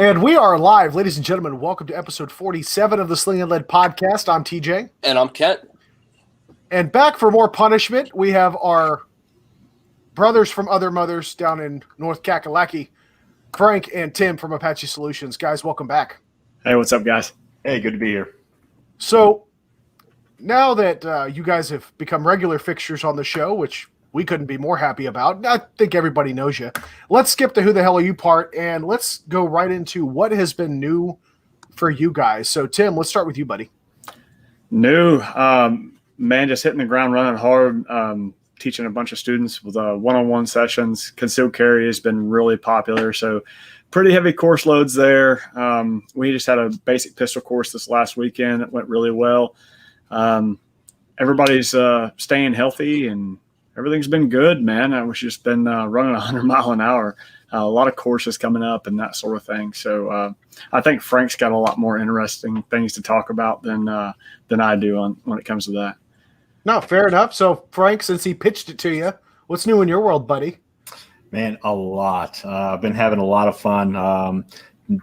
And we are live, ladies and gentlemen. Welcome to episode 47 of the Sling'N podcast. I'm TJ. And I'm Kent. And back for more punishment, we have our brothers from other mothers down in North Kakalaki, Frank and Tim from Apache Solutions. Guys, welcome back. Hey, what's up, guys? Hey, good to be here. So now that you guys have become regular fixtures on the show, which we couldn't be more happy about. I think everybody knows you. Let's skip the who the hell are you part, and let's go right into what has been new for you guys. So, Tim, let's start with you, buddy. New, man, just hitting the ground running hard, teaching a bunch of students with one-on-one sessions. Concealed carry has been really popular, so pretty heavy course loads there. We just had a basic pistol course this last weekend. It went really well. Everybody's staying healthy, and everything's been good, man. We've just been running 100 mile an hour. A lot of courses coming up and that sort of thing. So I think Frank's got a lot more interesting things to talk about than I do when it comes to that. No, fair enough. So, Frank, since he pitched it to you, what's new in your world, buddy? Man, a lot. I've been having a lot of fun,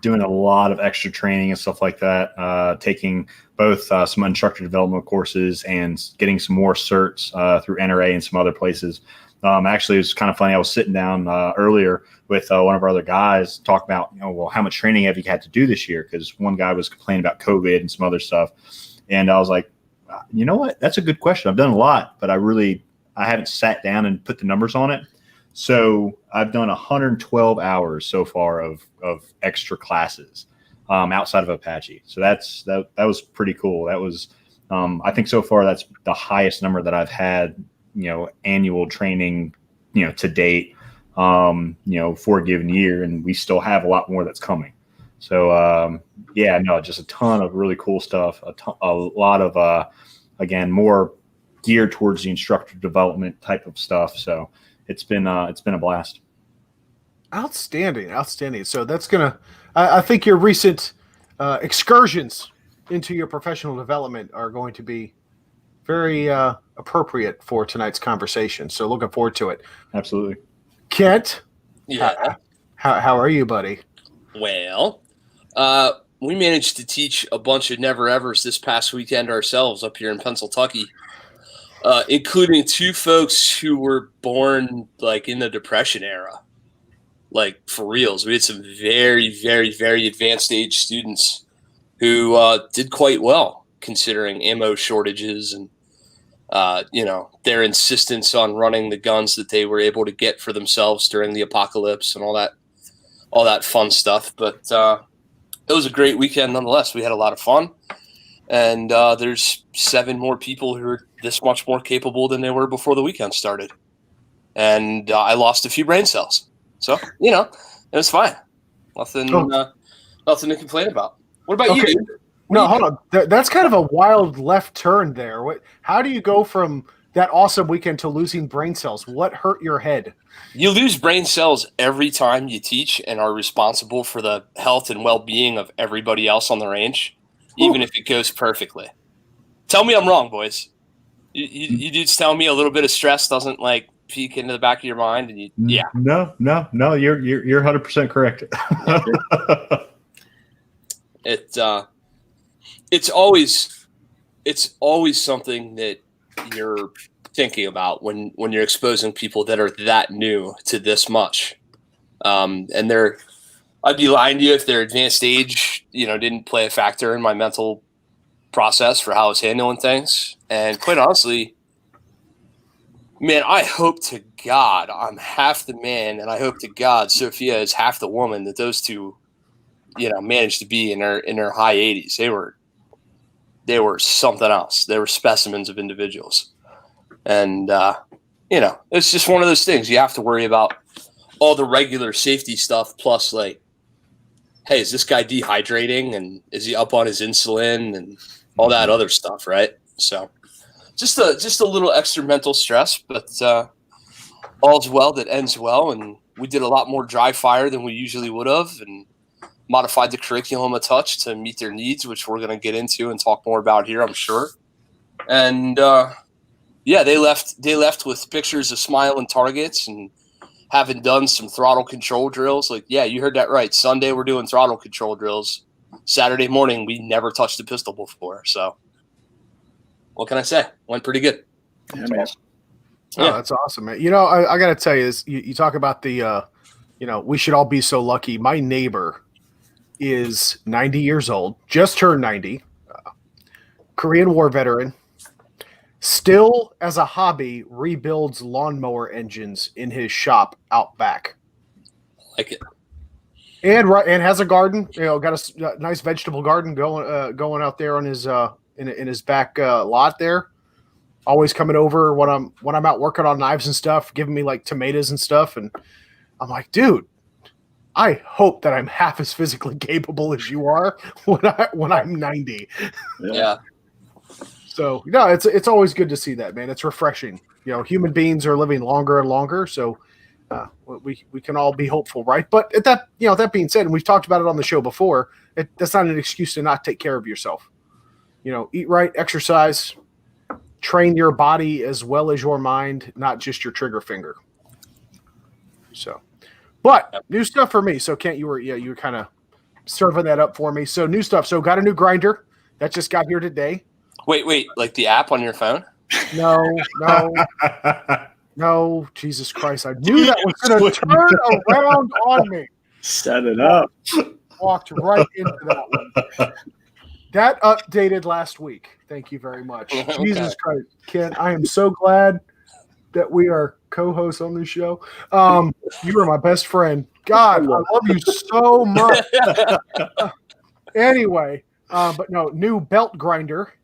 doing a lot of extra training and stuff like that, taking both some instructor development courses and getting some more certs through NRA and some other places. Actually, it was kind of funny. I was sitting down earlier with one of our other guys talking about, well, how much training have you had to do this year? Because one guy was complaining about COVID and some other stuff. And I was like, you know what? That's a good question. I've done a lot, but I haven't sat down and put the numbers on it. So I've done 112 hours so far of extra classes outside of Apache. So that was pretty cool. That was, I think so far that's the highest number that I've had, annual training, to date, for a given year. And we still have a lot more that's coming. So, just a ton of really cool stuff. A lot of, again, more geared towards the instructor development type of stuff. So it's been a blast. Outstanding. So that's I think your recent excursions into your professional development are going to be very appropriate for tonight's conversation. So looking forward to it. Absolutely. Kent? Yeah. How are you, buddy? Well, we managed to teach a bunch of never-evers this past weekend ourselves up here in Pennsylvania, including two folks who were born like in the Depression era. Like, for reals. We had some very, very, very advanced age students who did quite well considering ammo shortages and, their insistence on running the guns that they were able to get for themselves during the apocalypse and all that fun stuff. But it was a great weekend nonetheless. We had a lot of fun. And there's 7 more people who are this much more capable than they were before the weekend started. And I lost a few brain cells. So, it was fine. Nothing to complain about. What about you? No, hold on. That's kind of a wild left turn there. How do you go from that awesome weekend to losing brain cells? What hurt your head? You lose brain cells every time you teach and are responsible for the health and well-being of everybody else on the range, even if it goes perfectly. Tell me I'm wrong, boys. You dudes tell me a little bit of stress doesn't peek into the back of your mind, and yeah. No, you're 100% correct. It's always something that you're thinking about when you're exposing people that are that new to this much. And I'd be lying to you if their advanced age, didn't play a factor in my mental process for how I was handling things. And quite honestly, man, I hope to God I'm half the man, and I hope to God Sophia is half the woman that those two, managed to be in their high 80s. They were something else. They were specimens of individuals. And, it's just one of those things. You have to worry about all the regular safety stuff, plus, hey, is this guy dehydrating? And is he up on his insulin and all that other stuff, right? So just a little extra mental stress, but all's well that ends well. And we did a lot more dry fire than we usually would have, and modified the curriculum a touch to meet their needs, which we're going to get into and talk more about here, I'm sure. And they left with pictures of smiling targets and having done some throttle control drills, like, yeah, you heard that right. Sunday we're doing throttle control drills. Saturday morning we never touched a pistol before. So what can I say? Went pretty good. Yeah, man. Oh, that's awesome, man. You know, I got to tell you this. You talk about the, we should all be so lucky. My neighbor is 90 years old, just turned 90, Korean War veteran, still as a hobby rebuilds lawnmower engines in his shop out back. Like it. And has a garden. Got a nice vegetable garden going out there on his in his back lot there. Always coming over when I'm out working on knives and stuff, giving me like tomatoes and stuff, and I'm like, dude, I hope that I'm half as physically capable as you are when I'm 90. Yeah. So no, it's always good to see that, man. It's refreshing. Human beings are living longer and longer, so we can all be hopeful, right? But that being said, and we've talked about it on the show before, that's not an excuse to not take care of yourself. Eat right, exercise, train your body as well as your mind, not just your trigger finger. So, but new stuff for me. So Kent, you were kind of serving that up for me. So new stuff. So got a new grinder that just got here today. Wait, like the app on your phone? No, Jesus Christ. I knew that was going to turn around on me. Set it up. Walked right into that one. That updated last week. Thank you very much. Okay. Jesus Christ, Ken, I am so glad that we are co-hosts on this show. You are my best friend. God, I love you so much. Anyway, but no, new belt grinder.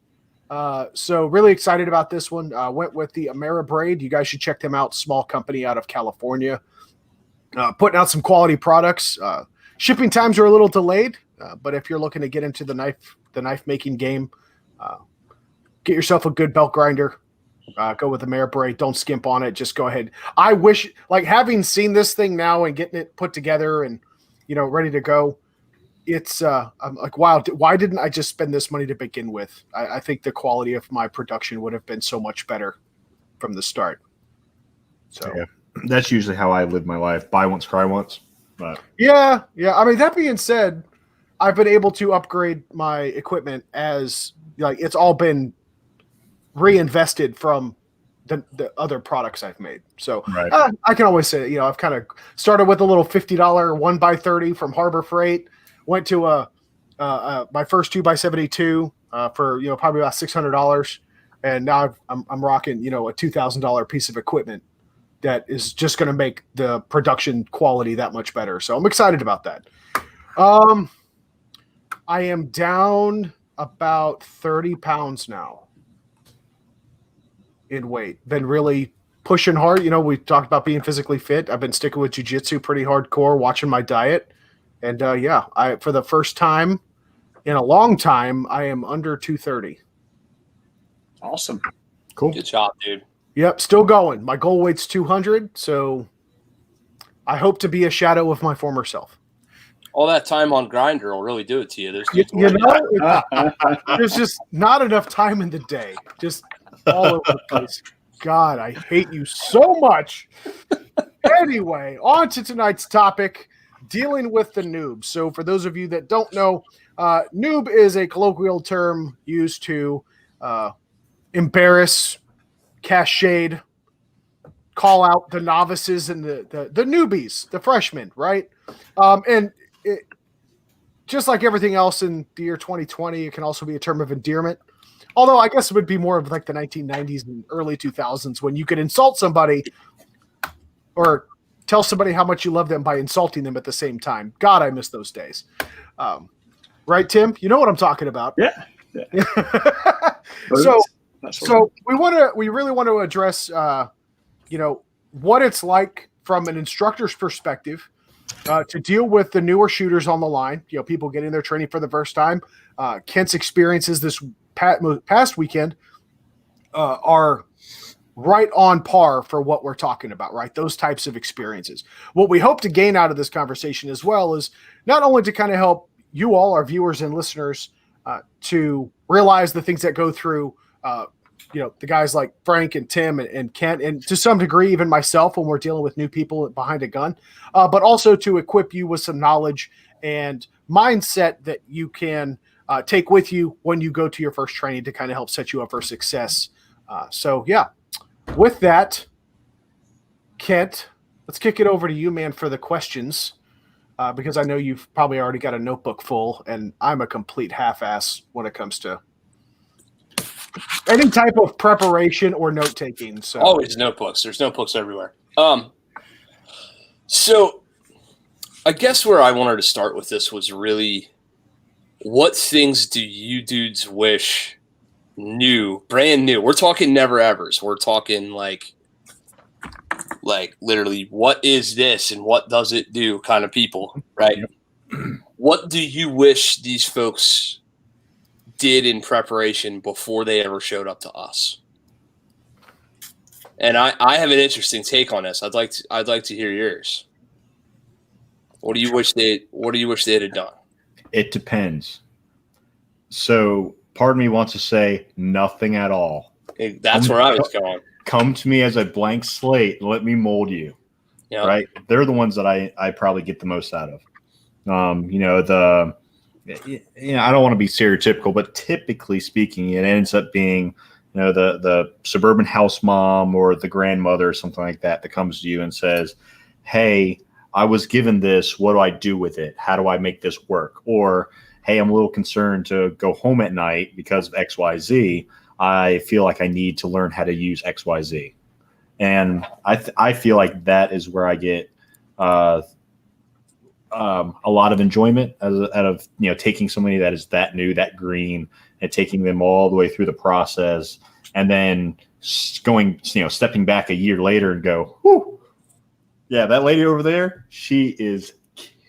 So really excited about this one. Went with the AmeriBraid. You guys should check them out. Small company out of California. Putting out some quality products. Shipping times are a little delayed, but if you're looking to get into the knife making game, get yourself a good belt grinder. Go with the AmeriBraid. Don't skimp on it. Just go ahead. I wish, like, having seen this thing now and getting it put together and ready to go, it's I'm like, wow, why didn't I just spend this money to begin with? I think the quality of my production would have been so much better from the start. So yeah, that's usually how I live my life. Buy once, cry once. But yeah. I mean, that being said, I've been able to upgrade my equipment as it's all been reinvested from the other products I've made. So right. I can always say, I've kind of started with a little $50 1x30 from Harbor Freight, went to my first 2x72 for, probably about $600. And now I'm rocking, a $2,000 piece of equipment that is just going to make the production quality that much better. So I'm excited about that. I am down about 30 pounds now in weight. Been really pushing hard. We talked about being physically fit. I've been sticking with jiu-jitsu pretty hardcore, watching my diet. And I for the first time in a long time, I am under 230. Awesome. Cool. Good job, dude. Yep, still going. My goal weight's 200, so I hope to be a shadow of my former self. All that time on Grindr will really do it to you. There's just not enough time in the day. Just all over the place. God, I hate you so much. Anyway, on to tonight's topic, dealing with the Nubs. So for those of you that don't know, noob is a colloquial term used to embarrass, cast shade, call out the novices and the newbies, the freshmen, right? And it, just like everything else in the year 2020, it can also be a term of endearment. Although I guess it would be more of like the 1990s and early 2000s when you could insult somebody or tell somebody how much you love them by insulting them at the same time. God, I miss those days. Right, Tim? You know what I'm talking about. Yeah. So we really want to address, what it's like from an instructor's perspective to deal with the newer shooters on the line. People getting their training for the first time. Kent's experiences this past weekend are right on par for what we're talking about, right? Those types of experiences. What we hope to gain out of this conversation as well is not only to kind of help you all, our viewers and listeners, to realize the things that go through the guys like Frank and Tim and Kent, and to some degree, even myself when we're dealing with new people behind a gun, but also to equip you with some knowledge and mindset that you can take with you when you go to your first training to kind of help set you up for success. So yeah, with that, Kent, let's kick it over to you, man, for the questions, because I know you've probably already got a notebook full, and I'm a complete half-ass when it comes to any type of preparation or note-taking. So always notebooks. There's notebooks everywhere. So I guess where I wanted to start with this was really, what things do you dudes wish brand new? We're talking never evers. We're talking like literally, what is this and what does it do kind of people, right? What do you wish these folks did in preparation before they ever showed up to us? And I have an interesting take on this. I'd like to hear yours. What do you wish they had done? It depends. So part of me wants to say nothing at all. That's where I was going. Come to me as a blank slate and let me mold you. Yeah. Right? They're the ones that I probably get the most out of. I don't want to be stereotypical, but typically speaking, it ends up being, the suburban house mom or the grandmother or something like that comes to you and says, hey, I was given this. What do I do with it? How do I make this work? Or, hey, I'm a little concerned to go home at night because of XYZ. I feel like I need to learn how to use XYZ. And I feel like that is where I get a lot of enjoyment out of taking somebody that is that new, that green, and taking them all the way through the process, and then going, stepping back a year later and go, whoo, yeah, that lady over there, she is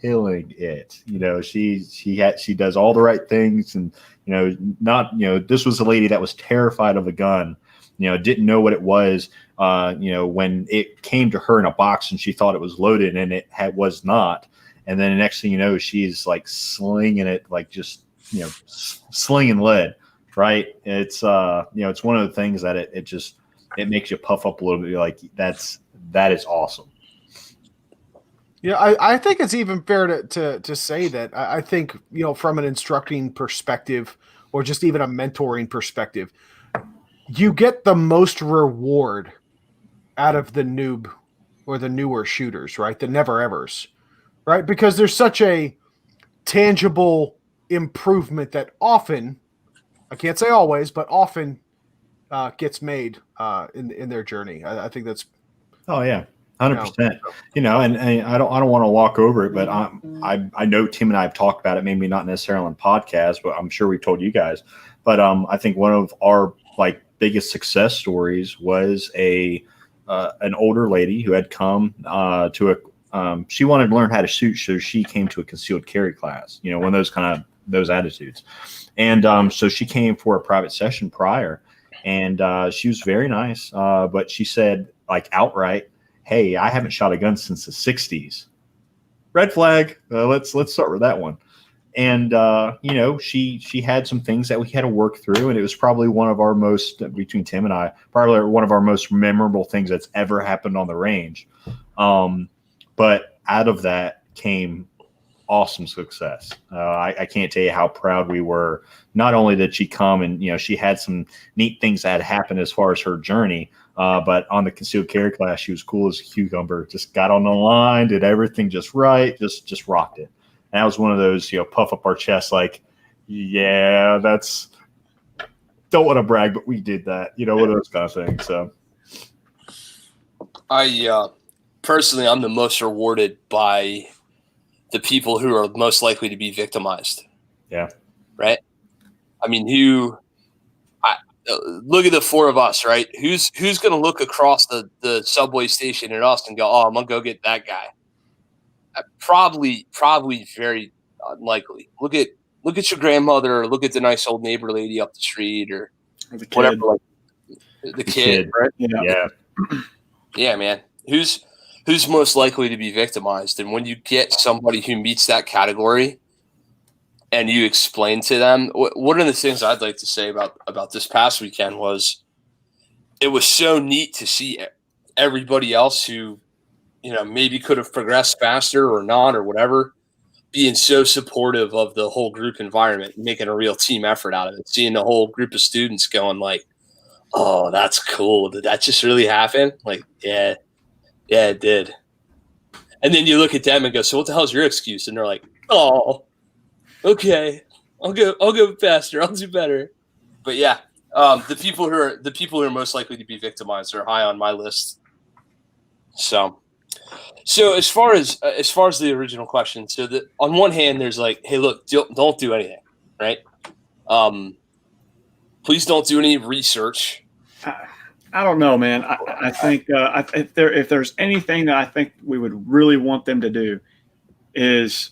killing it. She does all the right things, and this was a lady that was terrified of a gun, didn't know what it was, when it came to her in a box and she thought it was loaded and it was not. And then the next thing you know, she's like slinging it, like just, slinging lead, right? It's, it's one of the things that it makes you puff up a little bit. You're like, that is awesome. Yeah, I think it's even fair to say that I think, from an instructing perspective or just even a mentoring perspective, you get the most reward out of the noob or the newer shooters, right? The never evers, right? Because there's such a tangible improvement that often, I can't say always, but often gets made in their journey. I think that's. Oh yeah. 100%. And I don't want to walk over it, but I know Tim and I have talked about it, maybe not necessarily on podcast, but I'm sure we've told you guys. But I think one of our biggest success stories was an older lady who had come to she wanted to learn how to shoot, so she came to a concealed carry class. One of those attitudes, and so she came for a private session prior, and she was very nice, but she said outright, hey, I haven't shot a gun since the 60s. Red flag. Let's start with that one. And, she had some things that we had to work through. And it was probably one of our most, between Tim and I, probably one of our most memorable things that's ever happened on the range. But out of that came awesome success. I can't tell you how proud we were. Not only did she come and, she had some neat things that had happened as far as her journey, but on the concealed carry class, she was cool as a cucumber, just got on the line, did everything just right, just rocked it. And that was one of those, puff up our chest, like, yeah, don't want to brag, but we did that, one of those kind of things. So I personally, I'm the most rewarded by the people who are most likely to be victimized. Yeah. Right. I mean, look at the four of us, right? Who's going to look across the subway station at us and go, oh, I'm going to go get that guy? Probably very unlikely. Look at your grandmother, or look at the nice old neighbor lady up the street, or the kid. Whatever. The kid, right? Yeah. Yeah, man. Who's most likely to be victimized? And when you get somebody who meets that category, and you explain to them, one of the things I'd like to say about this past weekend was, it was so neat to see everybody else who, maybe could have progressed faster or not or whatever, being so supportive of the whole group environment, making a real team effort out of it, seeing the whole group of students going like, oh, that's cool. Did that just really happen? Like, yeah, it did. And then you look at them and go, so what the hell's your excuse? And they're like, oh, okay, I'll go faster. I'll do better. But yeah, the people who are most likely to be victimized are high on my list. So as far as the original question, so that on one hand, there's like, hey, look, don't do anything, right? Please don't do any research. I don't know, man. I think if there's anything that I think we would really want them to do is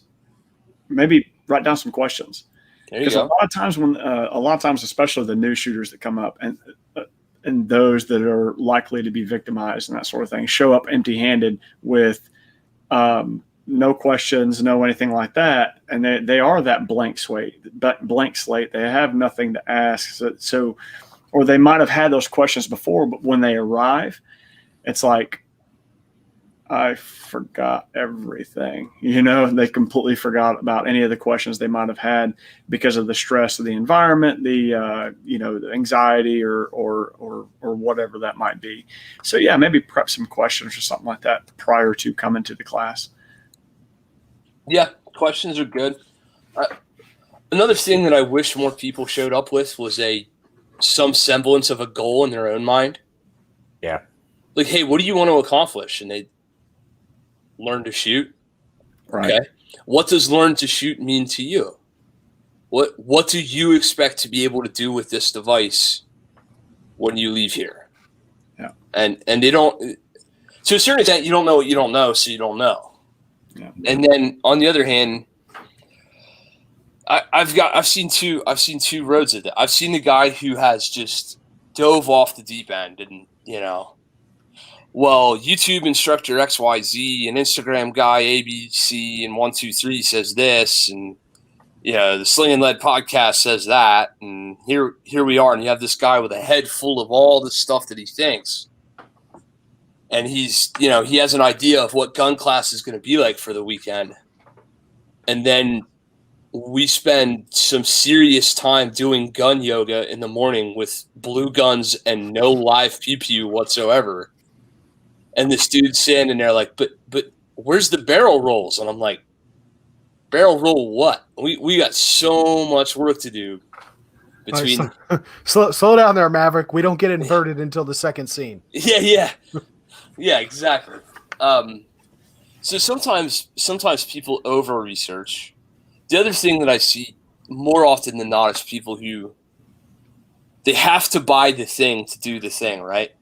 maybe write down some questions. Because a lot of times, especially the new shooters that come up and those that are likely to be victimized and that sort of thing, show up empty-handed with no questions, no anything like that, and they are that blank slate. They have nothing to ask. So or they might have had those questions before, but when they arrive, it's like, I forgot everything. They completely forgot about any of the questions they might have had because of the stress of the environment, the anxiety or whatever that might be. So yeah, maybe prep some questions or something like that prior to coming to the class. Yeah, questions are good. Another thing that I wish more people showed up with was some semblance of a goal in their own mind. Yeah. Like, hey, what do you want to accomplish? And they learn to shoot. Right. Okay. What does learn to shoot mean to you? What do you expect to be able to do with this device when you leave here? Yeah. And they don't, to a certain extent, you don't know what you don't know, so you don't know. Yeah. And then on the other hand, I've seen two roads of that. I've seen the guy who has just dove off the deep end and, well, YouTube instructor XYZ and Instagram guy ABC and 123 says this, and the Sling'N podcast says that, and here we are, and you have this guy with a head full of all the stuff that he thinks, and he's he has an idea of what gun class is going to be like for the weekend, and then we spend some serious time doing gun yoga in the morning with blue guns and no live pew whatsoever. And this dude's standing there like, but where's the barrel rolls? And I'm like, barrel roll what? We got so much work to do between. Slow down there, Maverick. We don't get inverted until the second scene. Yeah, exactly. So sometimes people over research. The other thing that I see more often than not is people who they have to buy the thing to do the thing, right?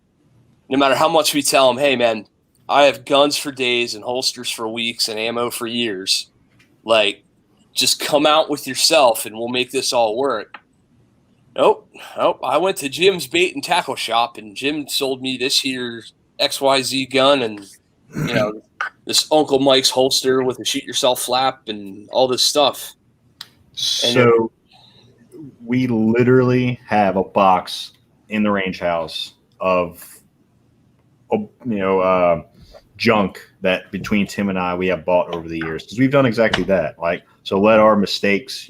No matter how much we tell them, hey, man, I have guns for days and holsters for weeks and ammo for years. Like, just come out with yourself and we'll make this all work. Nope. I went to Jim's bait and tackle shop and Jim sold me this here XYZ gun and, this Uncle Mike's holster with a shoot yourself flap and all this stuff. So we literally have a box in the range house of junk that between Tim and I we have bought over the years because we've done exactly that. Like, so let our mistakes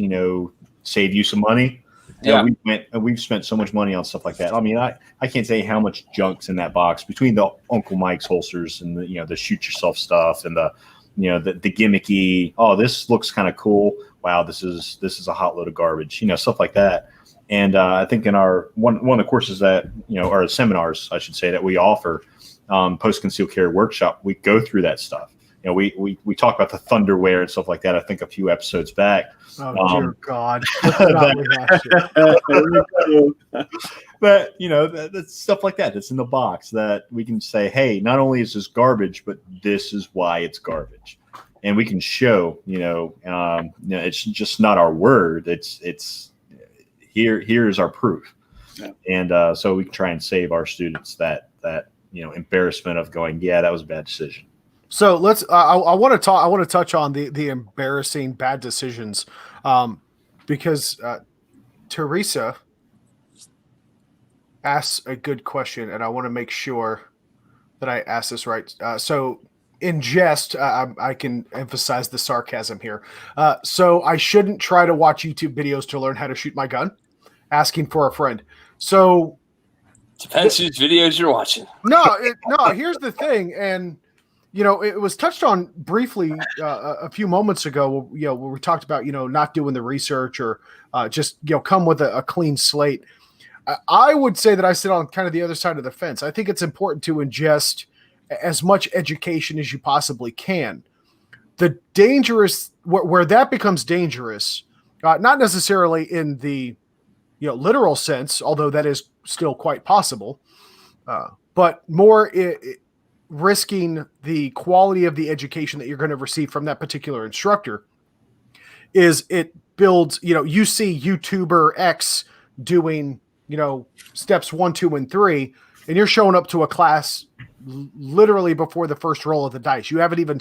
save you some money. Yeah. We've spent so much money on stuff like that. I mean, I can't say how much junk's in that box between the Uncle Mike's holsters and the shoot yourself stuff and the gimmicky, oh, this looks kind of cool. Wow, this is a hot load of garbage, stuff like that. And I think in our one of the courses that, or seminars, I should say, that we offer, post-concealed carry workshop, we go through that stuff. We talk about the Thunderwear and stuff like that, I think a few episodes back. Oh, dear God. But, that's stuff like that that's in the box that we can say, hey, not only is this garbage, but this is why it's garbage. And we can show, it's just not our word. It's here's our proof. Yeah. And so we can try and save our students that embarrassment of going, yeah, that was a bad decision. So let's. I want to touch on the embarrassing bad decisions, because Teresa asks a good question, and I want to make sure that I ask this right. So, in jest, I can emphasize the sarcasm here. So, I shouldn't try to watch YouTube videos to learn how to shoot my gun. Asking for a friend. So, Depends whose videos you're watching. no. Here's the thing, and it was touched on briefly a few moments ago. Where we talked about not doing the research or just come with a clean slate. I would say that I sit on kind of the other side of the fence. I think it's important to ingest as much education as you possibly can. The dangerous, where that becomes dangerous, not necessarily in the literal sense, although that is still quite possible, but more risking the quality of the education that you're going to receive from that particular instructor, is it builds, you see YouTuber X doing steps 1, 2, and 3, and you're showing up to a class literally before the first roll of the dice. You haven't even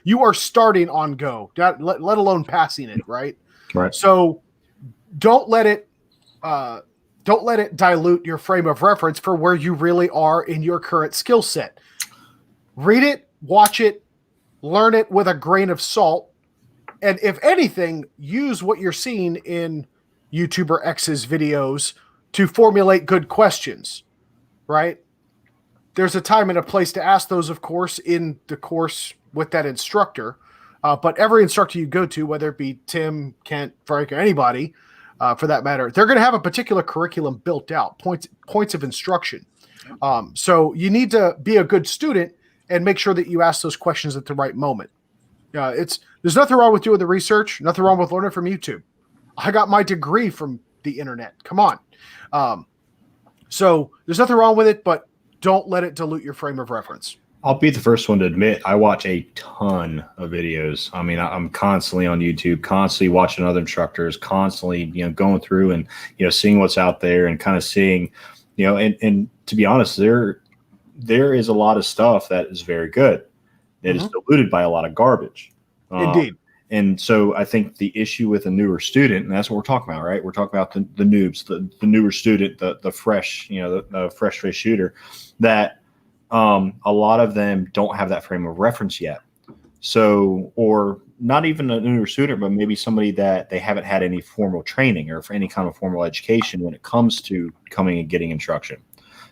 you are starting on go, let alone passing it, right? Right. So don't let it dilute your frame of reference for where you really are in your current skill set. Read it, watch it, learn it with a grain of salt, and if anything, use what you're seeing in YouTuber X's videos to formulate good questions, right? There's a time and a place to ask those, of course, in the course with that instructor. But every instructor you go to, whether it be Tim, Kent, Frank, or anybody, for that matter, they're going to have a particular curriculum built out, points of instruction. So you need to be a good student and make sure that you ask those questions at the right moment. There's nothing wrong with doing the research, nothing wrong with learning from YouTube. I got my degree from the internet. Come on. So there's nothing wrong with it, but don't let it dilute your frame of reference. I'll be the first one to admit I watch a ton of videos. I mean, I'm constantly on YouTube, constantly watching other instructors, constantly, going through and, seeing what's out there and kind of seeing, and to be honest, there is a lot of stuff that is very good. That is diluted by a lot of garbage. Indeed. And so I think the issue with a newer student, and that's what we're talking about, right? We're talking about the noobs, the newer student, the fresh, the fresh-faced shooter, that a lot of them don't have that frame of reference yet. So, or not even a newer student, but maybe somebody that they haven't had any formal training or for any kind of formal education when it comes to coming and getting instruction.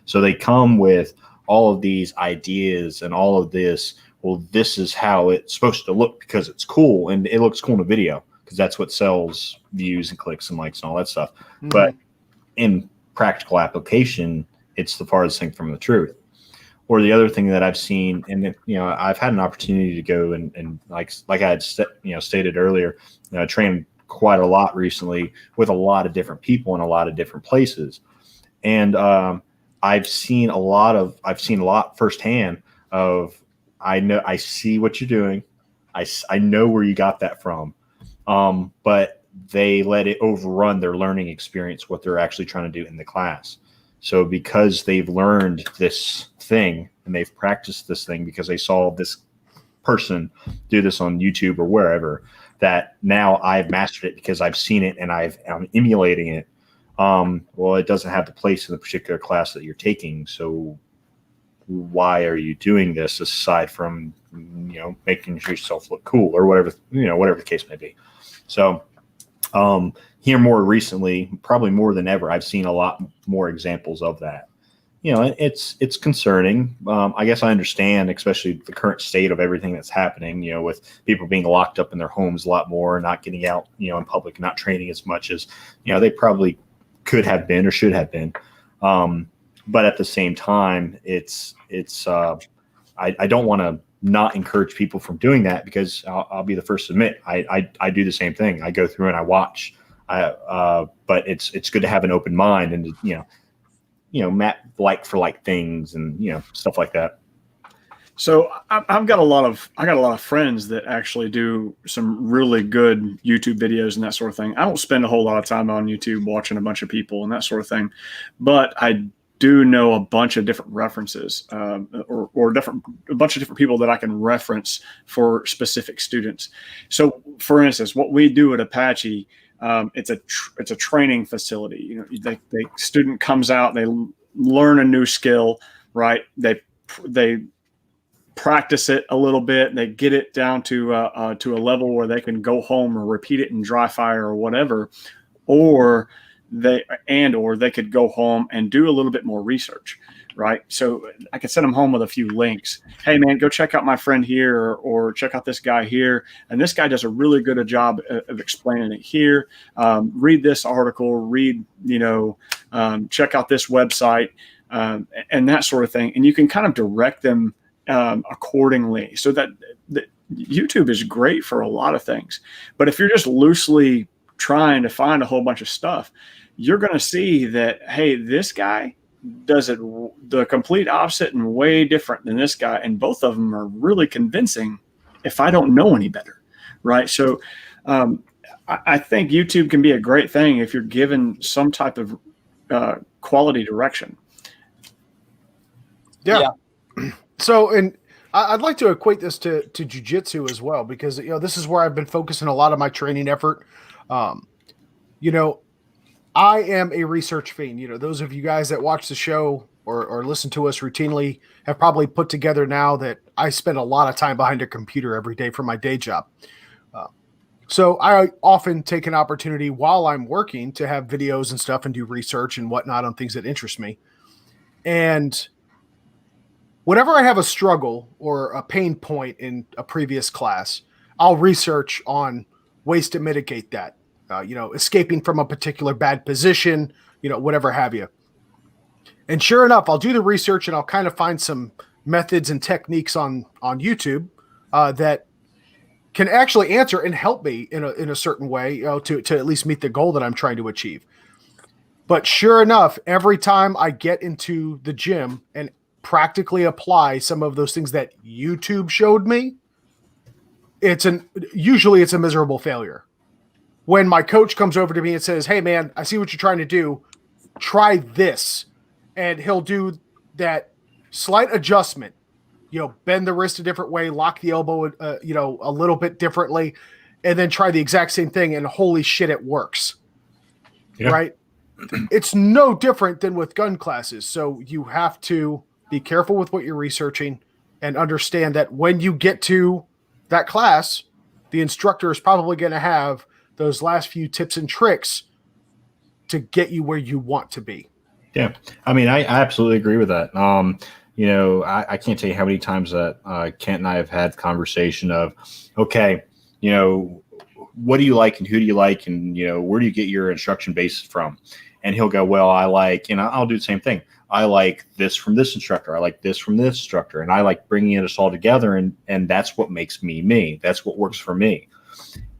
So they come with all of these ideas and all of this, well, this is how it's supposed to look because it's cool and it looks cool in a video because that's what sells views and clicks and likes and all that stuff. Mm-hmm. But in practical application, it's the farthest thing from the truth. Or the other thing that I've seen, and I've had an opportunity to go and like I had stated earlier, trained quite a lot recently with a lot of different people in a lot of different places, and I've seen a lot firsthand of. I see what you're doing. I know where you got that from. But they let it overrun their learning experience, what they're actually trying to do in the class. So because they've learned this thing and they've practiced this thing because they saw this person do this on YouTube or wherever, that now I've mastered it because I've seen it and I'm emulating it. Well, it doesn't have the place in the particular class that you're taking. So why are you doing this aside from making yourself look cool or whatever the case may be? So here more recently, probably more than ever, I've seen a lot more examples of that. It's concerning. I guess I understand, especially the current state of everything that's happening, with people being locked up in their homes a lot more, not getting out, in public, not training as much as, they probably could have been or should have been. But at the same time, I don't want to not encourage people from doing that because I'll be the first to admit I do the same thing. I go through and I watch. But it's good to have an open mind and map like for like things and stuff like that. So I've got a lot of friends that actually do some really good YouTube videos and that sort of thing. I don't spend a whole lot of time on YouTube watching a bunch of people and that sort of thing, but I do know a bunch of different references or a bunch of different people that I can reference for specific students. So for instance, what we do at Apache, it's a training facility. The student comes out, they learn a new skill, right? They practice it a little bit. They get it down to a level where they can go home or repeat it in dry fire or whatever, or they could go home and do a little bit more research, right? So I could send them home with a few links. Hey man, go check out my friend here, or check out this guy here. And this guy does a really good job of explaining it here. Read this article, check out this website, and that sort of thing. And you can kind of direct them accordingly. So that YouTube is great for a lot of things. But if you're just loosely trying to find a whole bunch of stuff, you're going to see that, hey, this guy does it the complete opposite and way different than this guy. And both of them are really convincing if I don't know any better, right? So I think YouTube can be a great thing if you're given some type of quality direction. Yeah. So, and I'd like to equate this to jiu-jitsu as well, because, this is where I've been focusing a lot of my training effort. I am a research fiend. Those of you guys that watch the show or listen to us routinely have probably put together now that I spend a lot of time behind a computer every day for my day job. So I often take an opportunity while I'm working to have videos and stuff and do research and whatnot on things that interest me. And whenever I have a struggle or a pain point in a previous class, I'll research on ways to mitigate that. Escaping from a particular bad position, whatever have you. And sure enough, I'll do the research and I'll kind of find some methods and techniques on YouTube that can actually answer and help me in a certain way, to at least meet the goal that I'm trying to achieve. But sure enough, every time I get into the gym and practically apply some of those things that YouTube showed me, usually it's a miserable failure. When my coach comes over to me and says, hey man, I see what you're trying to do, try this. And he'll do that slight adjustment, bend the wrist a different way, lock the elbow, a little bit differently, and then try the exact same thing. And holy shit, it works. Yeah. Right. It's no different than with gun classes. So you have to be careful with what you're researching and understand that when you get to that class, the instructor is probably going to have those last few tips and tricks to get you where you want to be. Yeah. I mean, I absolutely agree with that. I can't tell you how many times that Kent and I have had conversation of, okay, what do you like and who do you like? And, where do you get your instruction basis from? And he'll go, well, I like, I'll do the same thing. I like this from this instructor. I like this from this instructor. And I like bringing us all together. And that's what makes me me. That's what works for me.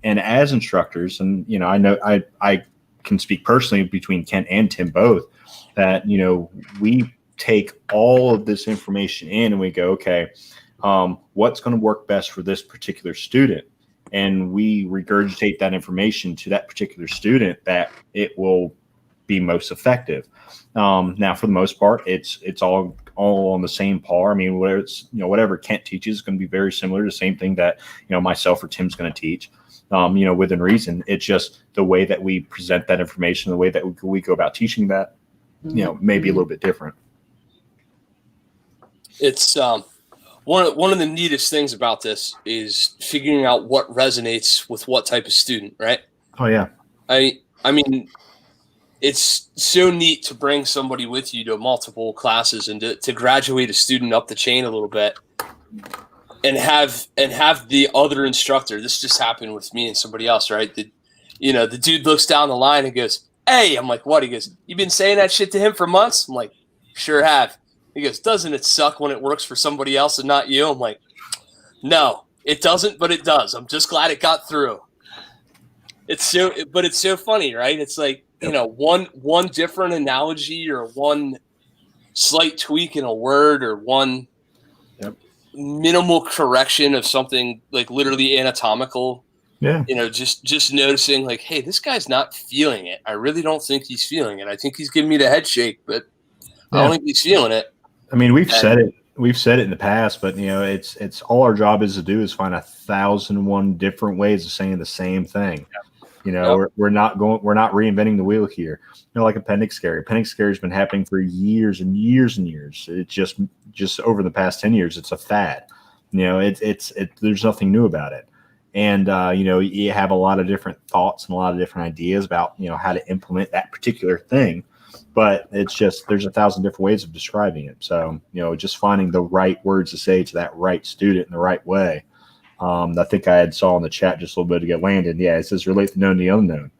And as instructors, and, I know I can speak personally between Kent and Tim both, that, we take all of this information in and we go, okay, what's going to work best for this particular student? And we regurgitate that information to that particular student that it will be most effective. Now, for the most part, it's all on the same par. I mean, whatever Kent teaches is going to be very similar to the same thing that, myself or Tim's going to teach. Within reason. It's just the way that we present that information, the way that we go about teaching that, may be a little bit different. It's one of the neatest things about this is figuring out what resonates with what type of student, right? Oh yeah. I mean, it's so neat to bring somebody with you to multiple classes and to graduate a student up the chain a little bit. And have the other instructor. This just happened with me and somebody else, right? The dude looks down the line and goes, "Hey," I'm like, "What?" He goes, "You've been saying that shit to him for months?" I'm like, "Sure have." He goes, "Doesn't it suck when it works for somebody else and not you?" I'm like, "No, it doesn't, but it does. I'm just glad it got through." It's so funny, right? It's like, one different analogy or one slight tweak in a word or one minimal correction of something like literally anatomical. Yeah. Just noticing like, hey, this guy's not feeling it. I really don't think he's feeling it. I think he's giving me the head shake, but I don't think he's feeling it. I mean, we've said it in the past, but it's all our job is to do is find 1,001 different ways of saying the same thing. You know, we're not reinventing the wheel here. You know, like appendix care. Appendix care has been happening for years and years and years. It's just over the past 10 years, it's a fad. You know, there's nothing new about it. And, you know, you have a lot of different thoughts and a lot of different ideas about, you know, how to implement that particular thing. But it's just, there's 1,000 different ways of describing it. So, you know, just finding the right words to say to that right student in the right way. I think I had saw in the chat just a little bit ago, Landon. Yeah, it says relate the known to the unknown.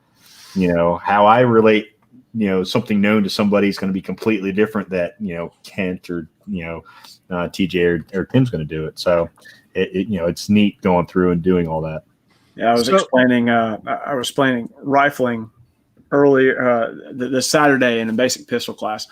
You know, how I relate, you know, something known to somebody is going to be completely different that, you know, Kent or, you know, TJ or Tim's going to do it. So, you know, it's neat going through and doing all that. Yeah, I was explaining rifling earlier this Saturday in a basic pistol class.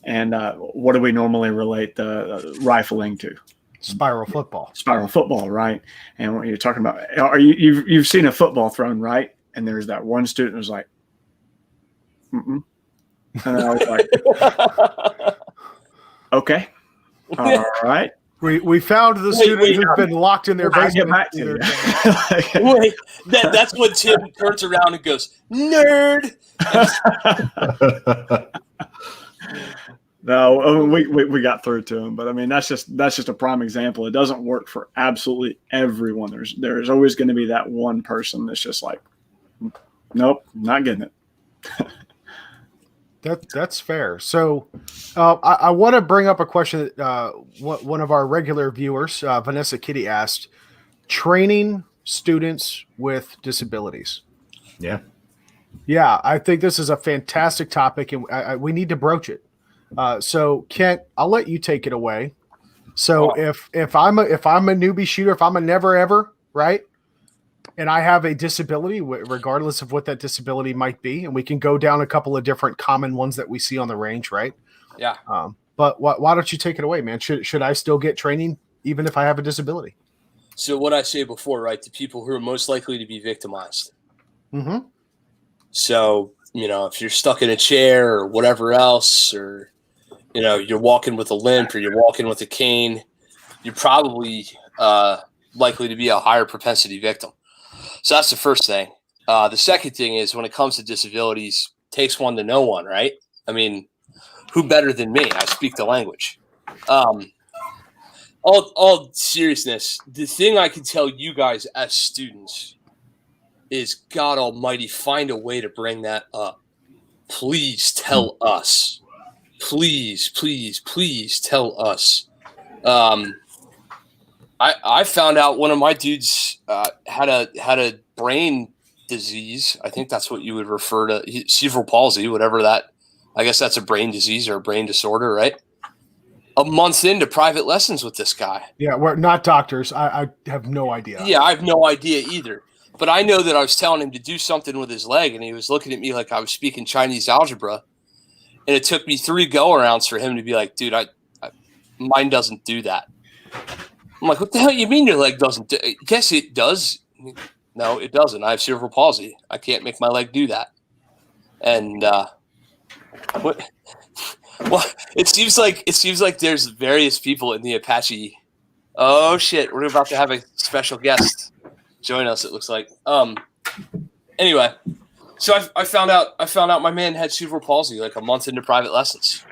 And what do we normally relate the rifling to? Spiral football. Spiral football, right? And what you're talking about, you've seen a football thrown, right? And there's that one student who's like, mm-mm. And I was like, okay, all right. We found the student who's been locked in their basement. Get back to you. Wait, that's when Tim turns around and goes, nerd. No, we got through to him, but I mean that's just a prime example. It doesn't work for absolutely everyone. There's always going to be that one person that's just like, nope, not getting it. That's fair. So I want to bring up a question that one of our regular viewers, Vanessa Kitty, asked: training students with disabilities. Yeah, I think this is a fantastic topic, and we need to broach it. So Kent, I'll let you take it away. So if I'm a newbie shooter, if I'm a never ever, right, and I have a disability, regardless of what that disability might be, and we can go down a couple of different common ones that we see on the range, right? Yeah. But why don't you take it away, man? Should I still get training even if I have a disability? So what I say before, right, the people who are most likely to be victimized. Mm-hmm. So, you know, if you're stuck in a chair or whatever else, or, you know, you're walking with a limp or you're walking with a cane, you're probably likely to be a higher propensity victim. So that's the first thing. The second thing is when it comes to disabilities, takes one to know one, right? I mean, who better than me? I speak the language. All seriousness, the thing I can tell you guys as students is, God almighty, find a way to bring that up. Please tell us. Please, please, please tell us. I found out one of my dudes had a brain disease. I think that's what you would refer to, cerebral palsy, whatever that. I guess that's a brain disease or a brain disorder, right? A month into private lessons with this guy. Yeah, we're not doctors. I have no idea. Yeah, I have no idea either. But I know that I was telling him to do something with his leg, and he was looking at me like I was speaking Chinese algebra. And it took me 3 go-arounds for him to be like, dude, mine doesn't do that. I'm like, what the hell you mean your leg doesn't do it? Yes, it does. No, it doesn't. I have cerebral palsy. I can't make my leg do that. And what? Well, it seems like there's various people in the Apache. Oh shit, we're about to have a special guest join us, it looks like. Anyway, so I found out my man had cerebral palsy like a month into private lessons.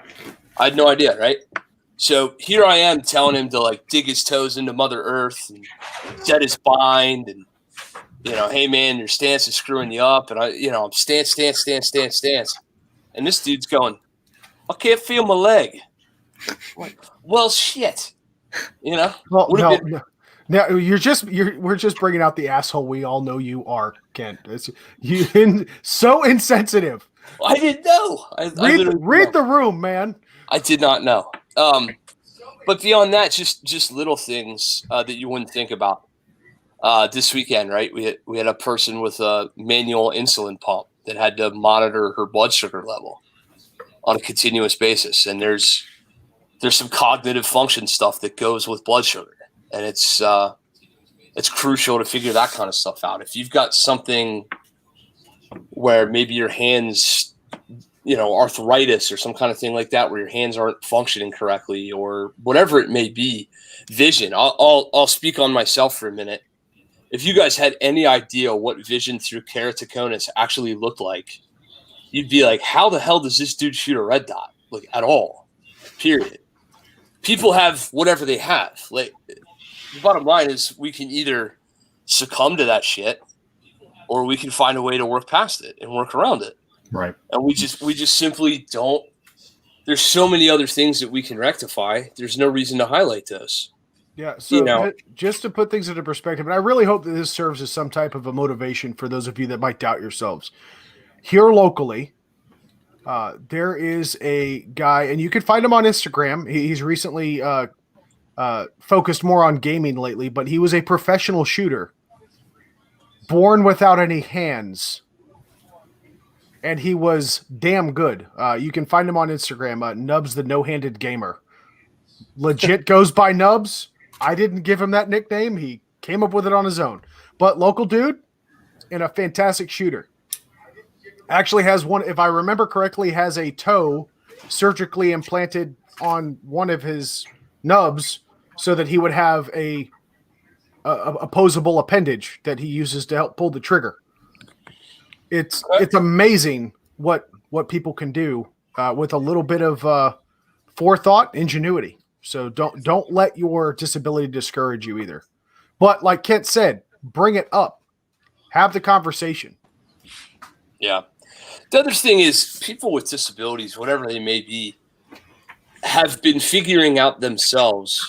I had no idea, right? So here I am telling him to like dig his toes into Mother Earth and set his bind, and you know, hey man, your stance is screwing you up, and I'm stance. And this dude's going, I can't feel my leg. I'm like, well, shit. You know? Well, no, we're just bringing out the asshole we all know you are, Kent. So insensitive. I didn't know. Read the room, man. I did not know. But beyond that, just little things that you wouldn't think about. This weekend, right? We had a person with a manual insulin pump that had to monitor her blood sugar level on a continuous basis, and there's some cognitive function stuff that goes with blood sugar, and it's crucial to figure that kind of stuff out. If you've got something where maybe your hands, you know, arthritis or some kind of thing like that, where your hands aren't functioning correctly or whatever it may be, vision. I'll speak on myself for a minute. if you guys had any idea what vision through keratoconus actually looked like, you'd be like, how the hell does this dude shoot a red dot? Like, at all, period. People have whatever they have. Like, the bottom line is we can either succumb to that shit or we can find a way to work past it and work around it. Right. And we just simply don't. There's so many other things that we can rectify. There's no reason to highlight those. Yeah, so just to put things into perspective, and I really hope that this serves as some type of a motivation for those of you that might doubt yourselves. Here locally, there is a guy, and you can find him on Instagram. He's recently focused more on gaming lately, but he was a professional shooter, born without any hands, and he was damn good. You can find him on Instagram, Nubs the No-Handed Gamer. Legit goes by Nubs. I didn't give him that nickname. He came up with it on his own. But local dude and a fantastic shooter. Actually has one, if I remember correctly, has a toe surgically implanted on one of his nubs so that he would have a opposable appendage that he uses to help pull the trigger. It's amazing what people can do with a little bit of forethought, ingenuity. So don't let your disability discourage you either. But like Kent said, bring it up. Have the conversation. Yeah. The other thing is people with disabilities, whatever they may be, have been figuring out themselves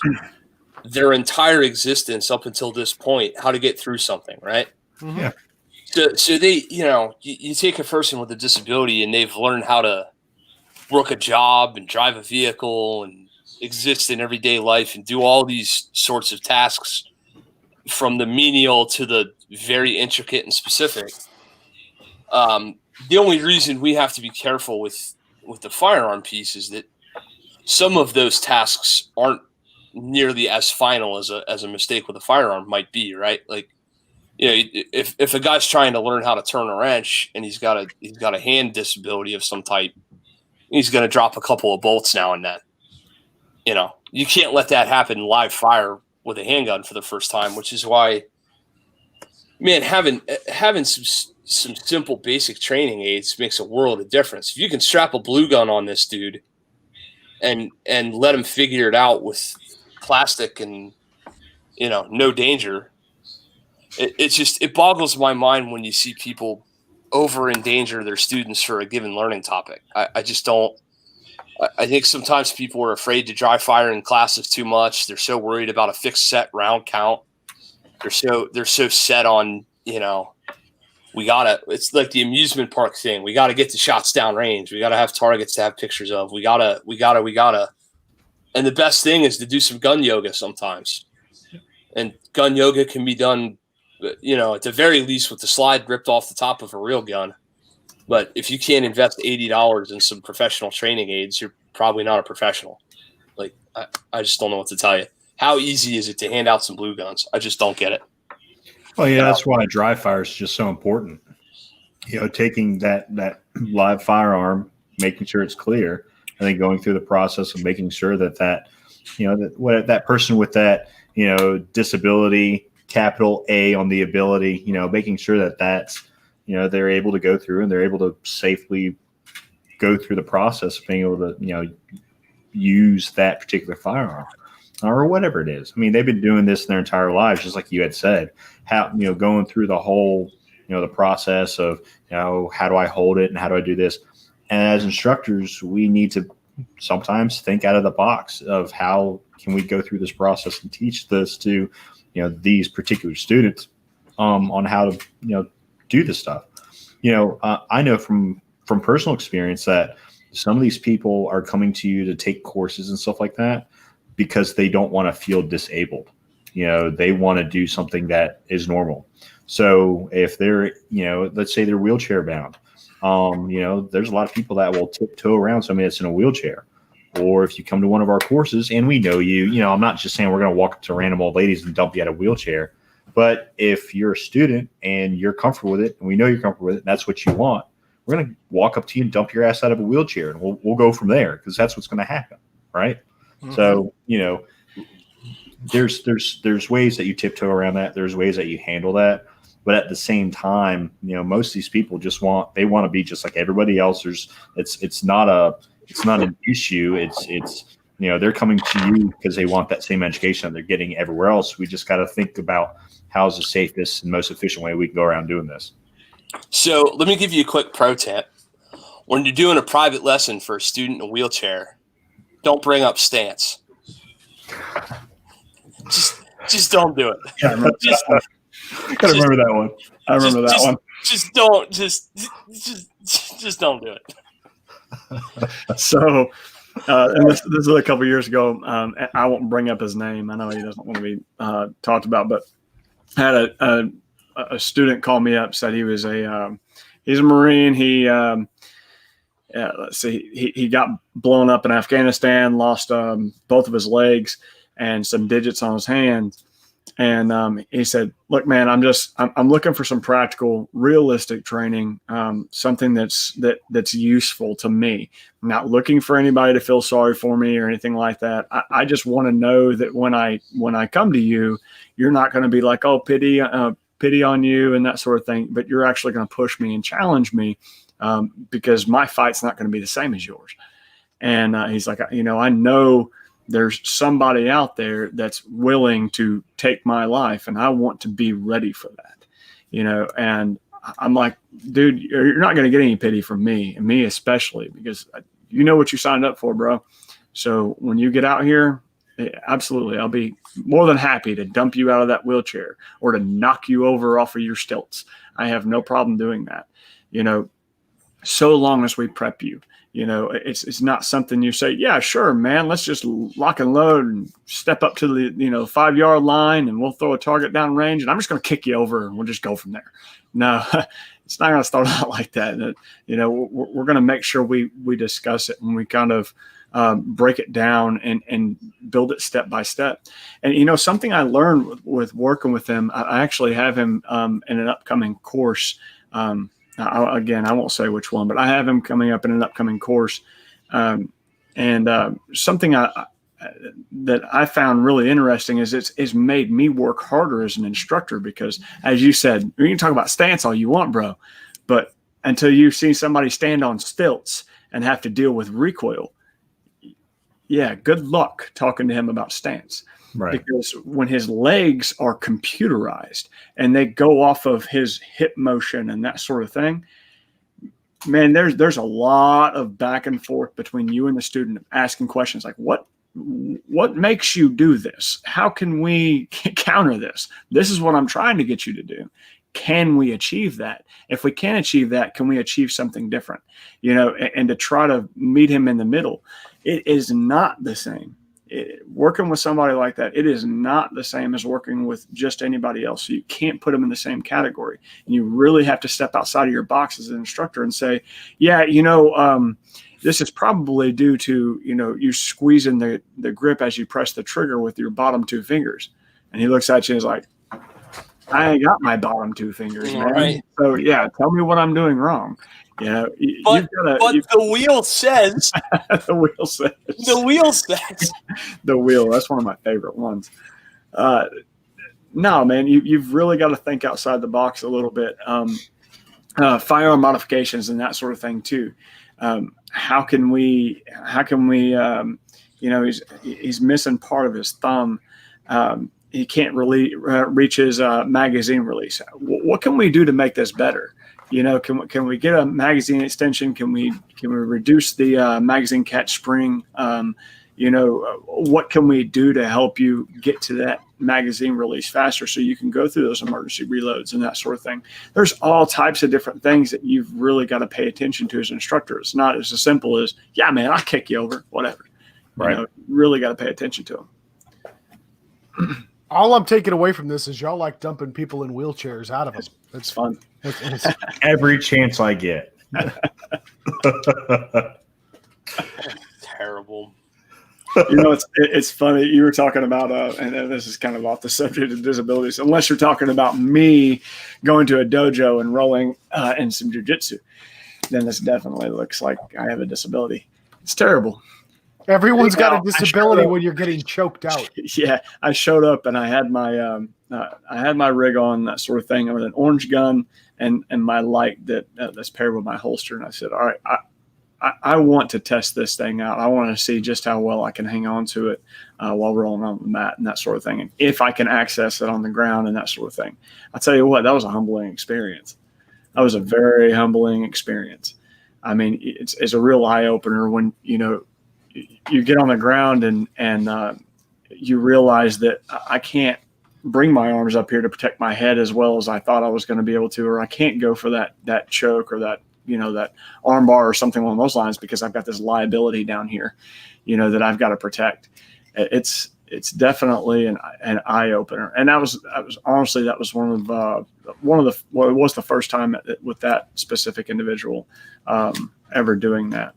their entire existence up until this point, how to get through something, right? Mm-hmm. Yeah. So they, you take a person with a disability and they've learned how to work a job and drive a vehicle and exist in everyday life and do all these sorts of tasks from the menial to the very intricate and specific. The only reason we have to be careful with the firearm piece is that some of those tasks aren't nearly as final as a mistake with a firearm might be, right? Like, if a guy's trying to learn how to turn a wrench and he's got a hand disability of some type, he's going to drop a couple of bolts now and then. You can't let that happen live fire with a handgun for the first time, which is why, man, having some simple basic training aids makes a world of difference. If you can strap a blue gun on this dude and let him figure it out with plastic and, no danger, it boggles my mind when you see people over endanger their students for a given learning topic. I just don't. I think sometimes people are afraid to dry fire in classes too much. They're so worried about a fixed set round count. They're so set on, it's like the amusement park thing. We gotta get the shots down range. We gotta have targets to have pictures of. We gotta. And the best thing is to do some gun yoga sometimes. And gun yoga can be done, at the very least with the slide ripped off the top of a real gun. But if you can't invest $80 in some professional training aids, you're probably not a professional. Like, I just don't know what to tell you. How easy is it to hand out some blue guns? I just don't get it. Well, yeah, that's why dry fire is just so important. Taking that live firearm, making sure it's clear, and then going through the process of making sure that that person with that, disability, capital A on the ability, making sure that that's, they're able to go through and they're able to safely go through the process of being able to, use that particular firearm or whatever it is. I mean, they've been doing this their entire lives, just like you had said, how, going through the whole, the process of, how do I hold it and how do I do this? And as instructors, we need to sometimes think out of the box of how can we go through this process and teach this to, these particular students on how to, do this stuff. I know from personal experience that some of these people are coming to you to take courses and stuff like that because they don't want to feel disabled. They want to do something that is normal. So if they're, let's say they're wheelchair bound, there's a lot of people that will tiptoe around somebody that's in a wheelchair. Or if you come to one of our courses and we know you, I'm not just saying we're going to walk up to random old ladies and dump you out of a wheelchair. But if you're a student and you're comfortable with it, and we know you're comfortable with it, and that's what you want, we're going to walk up to you and dump your ass out of a wheelchair, and we'll go from there because that's what's going to happen, right? Mm-hmm. So, there's ways that you tiptoe around that. There's ways that you handle that. But at the same time, most of these people want to be just like everybody else. It's not an issue. It's they're coming to you because they want that same education that they're getting everywhere else. We just got to think about how's the safest and most efficient way we can go around doing this. So let me give you a quick pro tip. When you're doing a private lesson for a student in a wheelchair, don't bring up stance. Just don't do it. Yeah, I remember remember that one. I remember that one. Just don't do it. So, and this is a couple years ago. I won't bring up his name. I know he doesn't want to be talked about, but I had a student call me up, said he's a Marine. Let's see, he got blown up in Afghanistan, lost both of his legs and some digits on his hand. And he said, look, man, I'm looking for some practical, realistic training, something that's useful to me. I'm not looking for anybody to feel sorry for me or anything like that. I just want to know that when I come to you, you're not going to be like, oh, pity on you and that sort of thing, but you're actually going to push me and challenge me because my fight's not going to be the same as yours. And he's like, I know there's somebody out there that's willing to take my life, and I want to be ready for that, and I'm like, dude, you're not going to get any pity from me, and me especially, because you know what you signed up for, bro. So when you get out here, absolutely, I'll be more than happy to dump you out of that wheelchair or to knock you over off of your stilts. I have no problem doing that, so long as we prep you. It's not something you say, yeah, sure, man, let's just lock and load and step up to the 5-yard line and we'll throw a target down range and I'm just going to kick you over and we'll just go from there. No, it's not going to start out like that. We're going to make sure we discuss it and we kind of break it down and build it step by step. And something I learned with working with him, I actually have him in an upcoming course. I won't say which one, but I have him coming up in an upcoming course. Something that I found really interesting is it's made me work harder as an instructor because, as you said, you can talk about stance all you want, bro, but until you see somebody stand on stilts and have to deal with recoil, yeah, good luck talking to him about stance. Right. Because when his legs are computerized and they go off of his hip motion and that sort of thing, man, there's a lot of back and forth between you and the student asking questions like, what makes you do this? How can we counter this? This is what I'm trying to get you to do. Can we achieve that? If we can't achieve that, can we achieve something different? And to try to meet him in the middle. It is not the same. Working with somebody like that, it is not the same as working with just anybody else. So you can't put them in the same category. And you really have to step outside of your box as an instructor and say, yeah, this is probably due to, you squeezing the grip as you press the trigger with your bottom 2 fingers. And he looks at you and is like, I ain't got my bottom 2 fingers, man. Right. So yeah, tell me what I'm doing wrong. But the wheel says. The wheel says. The wheel says. The wheel. That's one of my favorite ones. No, man, you've really got to think outside the box a little bit. Firearm modifications and that sort of thing too. How can we? He's missing part of his thumb. He can't really reach his magazine release. What can we do to make this better? Can we get a magazine extension? Can we reduce the magazine catch spring? What can we do to help you get to that magazine release faster so you can go through those emergency reloads and that sort of thing? There's all types of different things that you've really got to pay attention to as an instructor. It's not as simple as, yeah, man, I'll kick you over, whatever. Right. Really got to pay attention to them. All I'm taking away from this is y'all like dumping people in wheelchairs out of them. It's fun. Every chance I get. Terrible. It's funny. You were talking about, and this is kind of off the subject of disabilities, unless you're talking about me going to a dojo and rolling in some jiu-jitsu, then this definitely looks like I have a disability. It's terrible. Everyone's got a Anyhow, I showed disability up. when you're getting choked out. Yeah, I showed up and I had my rig on, that sort of thing, with an orange gun and my light that's paired with my holster. And I said, all right, I want to test this thing out. I want to see just how well I can hang on to it while rolling on the mat and that sort of thing, and if I can access it on the ground and that sort of thing. I'll tell you what, that was a humbling experience. That was a very humbling experience. I mean, it's a real eye opener when you get on the ground and you realize that I can't bring my arms up here to protect my head as well as I thought I was going to be able to, or I can't go for that choke or that arm bar or something along those lines because I've got this liability down here, that I've got to protect. It's definitely an eye opener. And that was honestly, that was one of the, it was the first time with that specific individual ever doing that.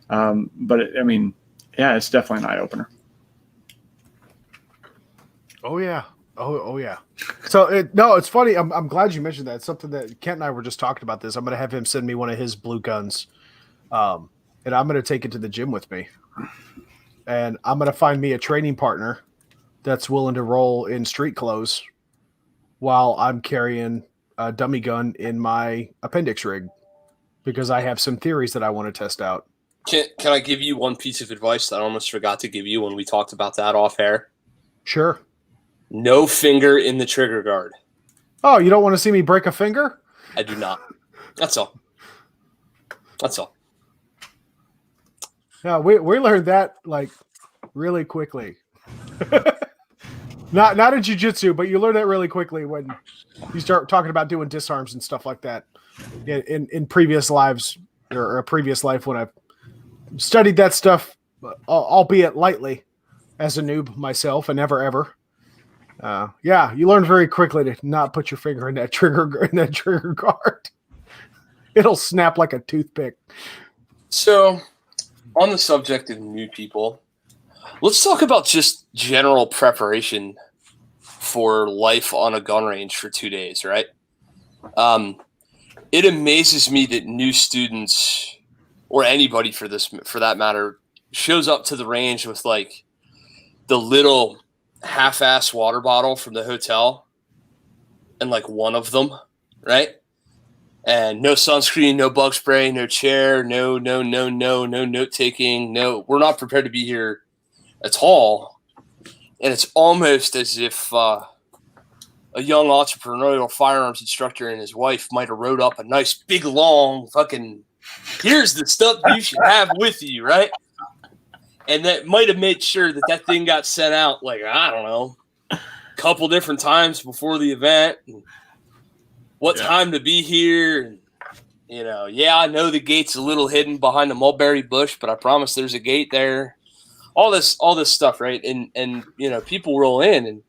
But it's definitely an eye opener. Oh yeah. Oh yeah. So it's funny. I'm glad you mentioned that. It's something that Kent and I were just talking about this. I'm going to have him send me one of his blue guns. And I'm going to take it to the gym with me. And I'm going to find me a training partner that's willing to roll in street clothes while I'm carrying a dummy gun in my appendix rig because I have some theories that I want to test out. Can I give you one piece of advice that I almost forgot to give you when we talked about that off air? Sure. No finger in the trigger guard. Oh, you don't want to see me break a finger? I do not. That's all. Yeah, we learned that like really quickly. Not in jiu-jitsu, but you learn that really quickly when you start talking about doing disarms and stuff like that. In previous lives or a previous life when I've studied that stuff, albeit lightly, as a noob myself, and never ever. You learn very quickly to not put your finger in that trigger guard. It'll snap like a toothpick. So, on the subject of new people, let's talk about just general preparation for life on a gun range for 2 days, right? It amazes me that new students, or anybody for that matter, shows up to the range with like the little half-ass water bottle from the hotel and like one of them, right? And no sunscreen, no bug spray, no chair, no note taking, no, we're not prepared to be here at all. And it's almost as if a young entrepreneurial firearms instructor and his wife might have wrote up a nice big long fucking, here's the stuff you should have with you, right? And that might have made sure that thing got sent out, like, I don't know, a couple different times before the event. And what time to be here. And, I know the gate's a little hidden behind the mulberry bush, but I promise there's a gate there. All this stuff, right? And people roll in, and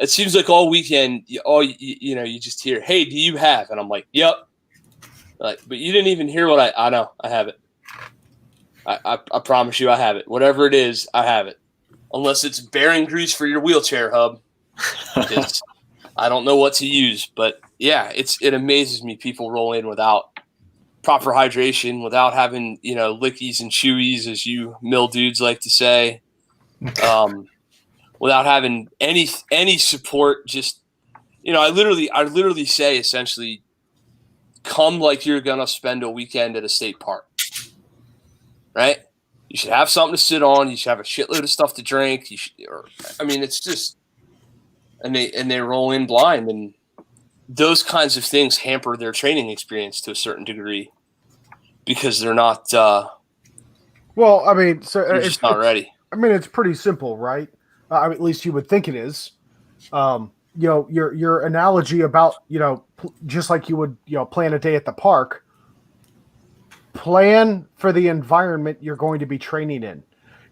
it seems like all weekend, you just hear, hey, do you have? And I'm like, yep. Like, but you didn't even hear what I know. I have it. I promise you I have it. Whatever it is, I have it. Unless it's bearing grease for your wheelchair hub. Because I don't know what to use. But, yeah, it amazes me people roll in without proper hydration, without having, lickies and chewies, as you mill dudes like to say. Without having any support. Just, I literally say essentially, come like you're going to spend a weekend at a state park. Right? You should have something to sit on. You should have a shitload of stuff to drink. It's just, and they roll in blind, and those kinds of things hamper their training experience to a certain degree because they're not. They're just not ready. It's pretty simple, right? At least you would think it is. Your analogy about just like you would plan a day at the park. Plan for the environment you're going to be training in.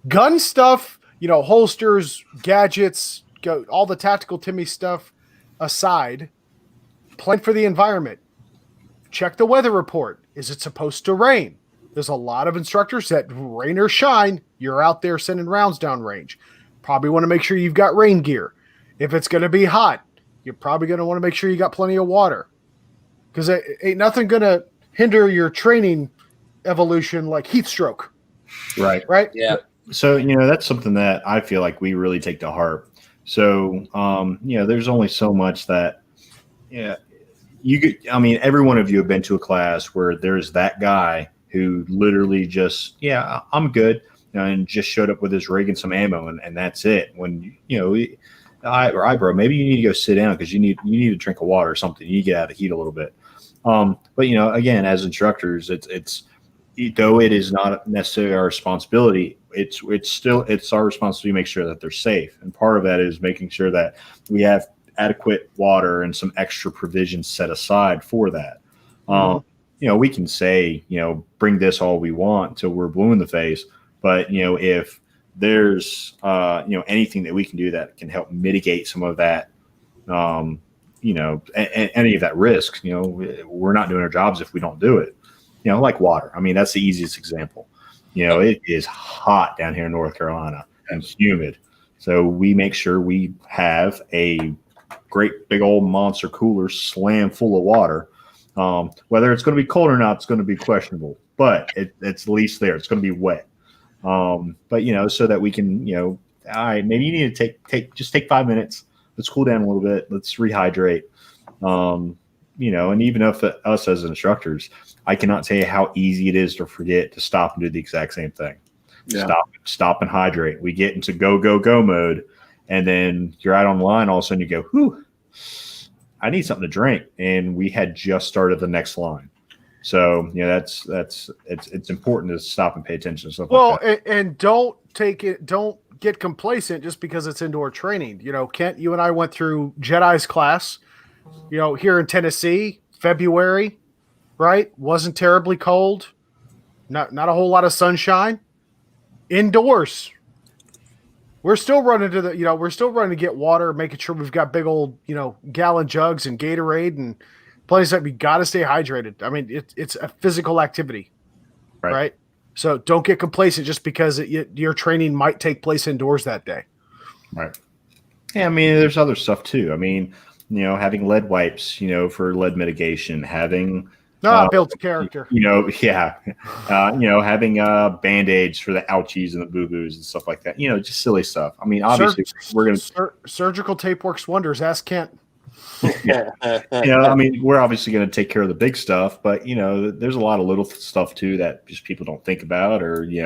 Gun stuff, holsters, gadgets, all the tactical Timmy stuff aside, plan for the environment. Check the weather report. Is it supposed to rain? There's a lot of instructors that rain or shine, you're out there sending rounds downrange. Probably want to make sure you've got rain gear. If it's going to be hot, you're probably going to want to make sure you got plenty of water. Because ain't nothing going to hinder your training evolution like heat stroke. Right. right? Yeah. So, that's something that I feel like we really take to heart. So, there's only so much that, yeah, every one of you have been to a class where there's that guy who literally just, yeah, I'm good, and just showed up with his rig and some ammo, and that's it. When, bro, maybe you need to go sit down because you need a drink of water or something. You need to get out of the heat a little bit. But, again, as instructors, it's though it is not necessarily our responsibility, it's our responsibility to make sure that they're safe. And part of that is making sure that we have adequate water and some extra provisions set aside for that. We can say, bring this all we want until we're blue in the face. But, if there's, anything that we can do that can help mitigate some of that, any of that risk, we're not doing our jobs if we don't do it. Like water. I mean, that's the easiest example. It is hot down here in North Carolina and humid. So we make sure we have a great big old monster cooler slam full of water. Whether it's going to be cold or not, it's going to be questionable, but it's at least there. It's going to be wet. But, so that we can, all right, maybe you need to take 5 minutes. Let's cool down a little bit. Let's rehydrate. And even if us as instructors, I cannot tell you how easy it is to forget to stop and do the exact same thing. Yeah. Stop and hydrate. We get into go mode, and then you're out on the line. All of a sudden you go, whew, I need something to drink. And we had just started the next line. So, it's important to stop and pay attention to stuff like that. And don't get complacent just because it's indoor training. Kent, you and I went through Jedi's class, here in Tennessee, February, right? Wasn't terribly cold. Not a whole lot of sunshine. Indoors. We're still running to get water, making sure we've got big old, gallon jugs and Gatorade and places that we got to stay hydrated. I mean, it's a physical activity, right? So don't get complacent just because your training might take place indoors that day. Right. Yeah, I mean, there's other stuff too. I mean, having lead wipes, for lead mitigation, having builds character. Having Band-Aids for the ouchies and the boo-boos and stuff like that. Just silly stuff. I mean, obviously we're going to surgical tape works wonders. Ask Kent. I mean, we're obviously going to take care of the big stuff, but there's a lot of little stuff too that just people don't think about, or we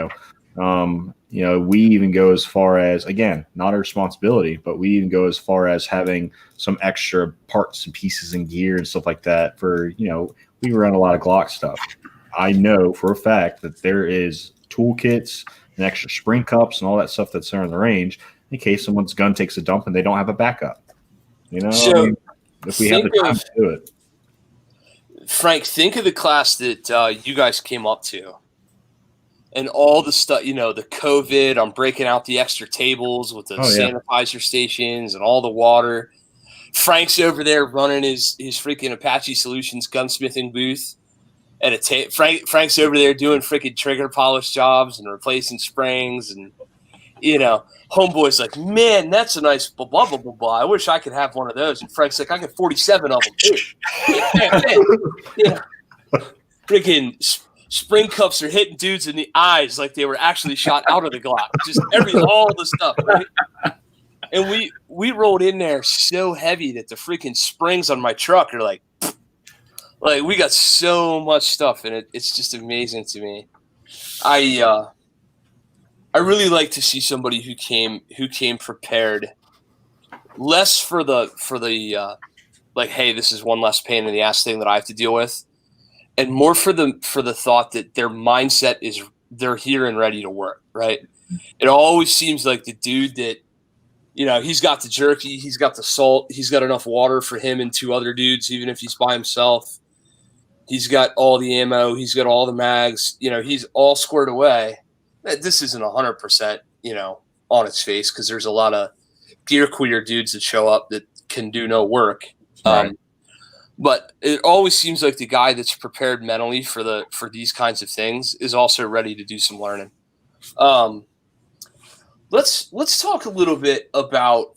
even go as far as, again, not our responsibility, but we even go as far as having some extra parts and pieces and gear and stuff like that for, we run a lot of Glock stuff. I know for a fact that there is toolkits and extra spring cups and all that stuff that's there in the range in case someone's gun takes a dump and they don't have a backup. So if we have the time to do it. Frank, think of the class that you guys came up to. And all the stuff, the COVID, I'm breaking out the extra tables with the sanitizer stations and all the water. Frank's over there running his freaking Apache Solutions gunsmithing booth at a Frank's over there doing freaking trigger polish jobs and replacing springs, and homeboy's like, man, that's a nice blah blah blah blah blah. I wish I could have one of those. And Frank's like, I got 47 of them too. Freaking spring cups are hitting dudes in the eyes like they were actually shot out of the Glock. Just all the stuff, right? And we rolled in there so heavy that the freaking springs on my truck are like we got so much stuff, and it's just amazing to me. I really like to see somebody who came prepared, less for the like, hey, this is one less pain in the ass thing that I have to deal with, and more for the thought that their mindset is they're here and ready to work, right? It always seems like the dude that, he's got the jerky, he's got the salt, he's got enough water for him and two other dudes, even if he's by himself. He's got all the ammo, he's got all the mags, he's all squared away. This isn't 100%, on its face, because there's a lot of gear queer dudes that show up that can do no work. Right. But it always seems like the guy that's prepared mentally for these kinds of things is also ready to do some learning. Let's talk a little bit about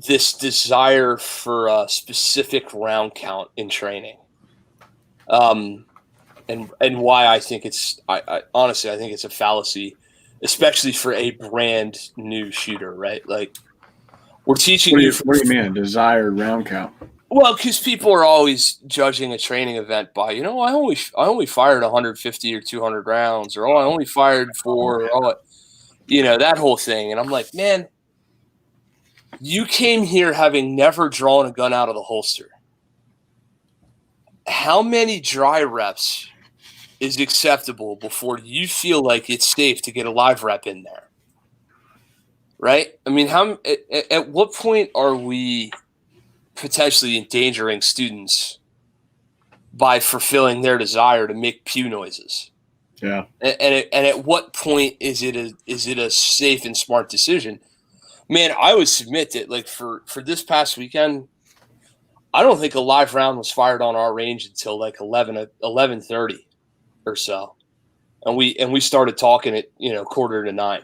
this desire for a specific round count in training. and why I think I honestly, I think it's a fallacy, especially for a brand new shooter, right? Like, we're teaching What do you. you mean, a desired round count? Well, because people are always judging a training event by, I only fired 150 or 200 rounds, or I only fired that whole thing. And I'm like, man, you came here having never drawn a gun out of the holster. How many dry reps is acceptable before you feel like it's safe to get a live rep in there? Right? I mean, at what point are we potentially endangering students by fulfilling their desire to make pew noises? Yeah. And at what point is it a safe and smart decision? Man, I would submit that, like, for this past weekend, I don't think a live round was fired on our range until like 11:30 or so, and we started talking at 8:45,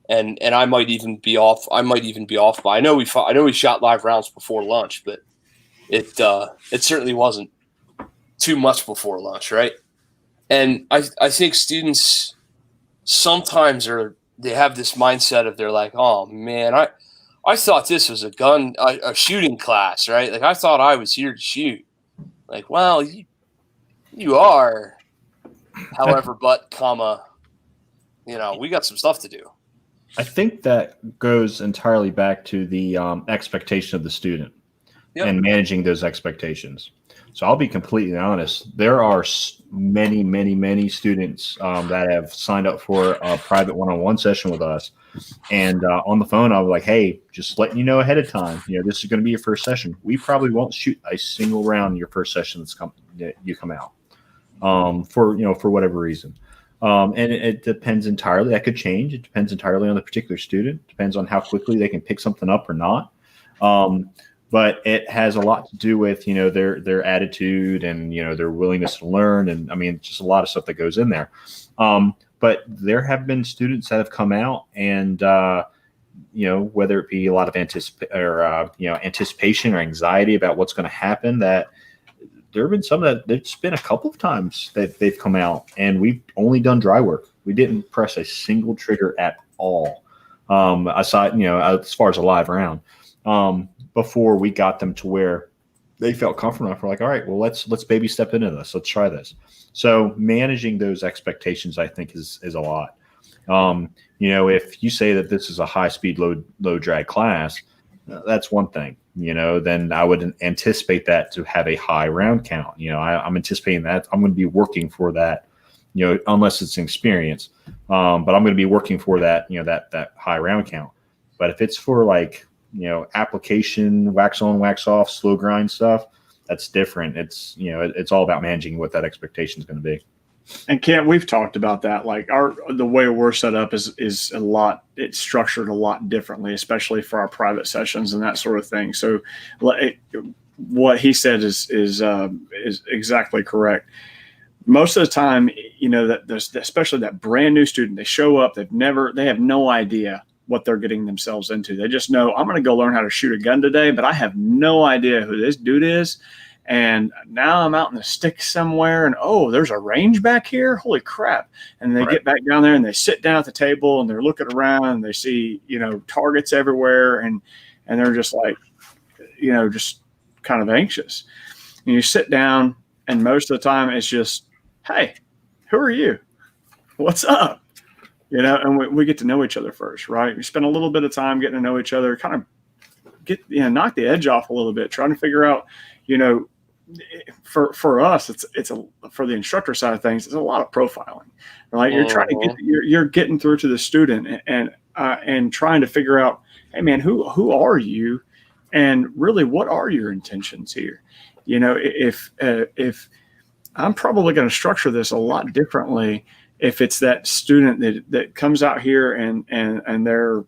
and I might even be off. By I know we shot live rounds before lunch, but it certainly wasn't too much before lunch, right? And I think students sometimes they have this mindset of, they're like, oh man, I thought this was a shooting class, right? Like, I thought I was here to shoot. Like, well, you are, however, we got some stuff to do. I think that goes entirely back to the expectation of the student. Yep. And managing those expectations. So I'll be completely honest. There are many, many, many students that have signed up for a private one-on-one session with us. And on the phone, I was like, hey, just letting you know ahead of time, this is going to be your first session. We probably won't shoot a single round in your first session that you come out for whatever reason. And it depends entirely. That could change. It depends entirely on the particular student. It depends on how quickly they can pick something up or not. But it has a lot to do with, their attitude and, their willingness to learn. And I mean, just a lot of stuff that goes in there. But there have been students that have come out and, whether it be a lot of anticipation or anxiety about what's going to happen, that there have been some that it's been a couple of times that they've come out and we've only done dry work. We didn't press a single trigger at all. Aside, as far as a live round. Before we got them to where they felt comfortable enough, we're like, all right, well, let's baby step into this. Let's try this. So managing those expectations, I think, is a lot. If you say that this is a high speed, low drag class, that's one thing. Then I would anticipate that to have a high round count. I'm anticipating that I'm going to be working for that. Unless it's an experience, but I'm going to be working for that. That high round count. But if it's for like application, wax on, wax off, slow grind stuff, that's different. It's, it's all about managing what that expectation is going to be. And Kent, we've talked about that. Like the way we're set up is a lot, it's structured a lot differently, especially for our private sessions and that sort of thing. So what he said is exactly correct. Most of the time, that there's, especially that brand new student, they show up, they have no idea what they're getting themselves into. They just know, I'm going to go learn how to shoot a gun today, but I have no idea who this dude is. And now I'm out in the sticks somewhere and, oh, there's a range back here. Holy crap. And they get back down there and they sit down at the table and they're looking around and they see, targets everywhere. And they're just like, just kind of anxious. And you sit down and most of the time it's just, hey, who are you? What's up? And we get to know each other first, right? We spend a little bit of time getting to know each other, kind of knock the edge off a little bit, trying to figure out, for us, it's for the instructor side of things, it's a lot of profiling, right? You're trying to you're getting through to the student and trying to figure out, hey man, who are you? And really, what are your intentions here? If I'm probably going to structure this a lot differently if it's that student that comes out here and they're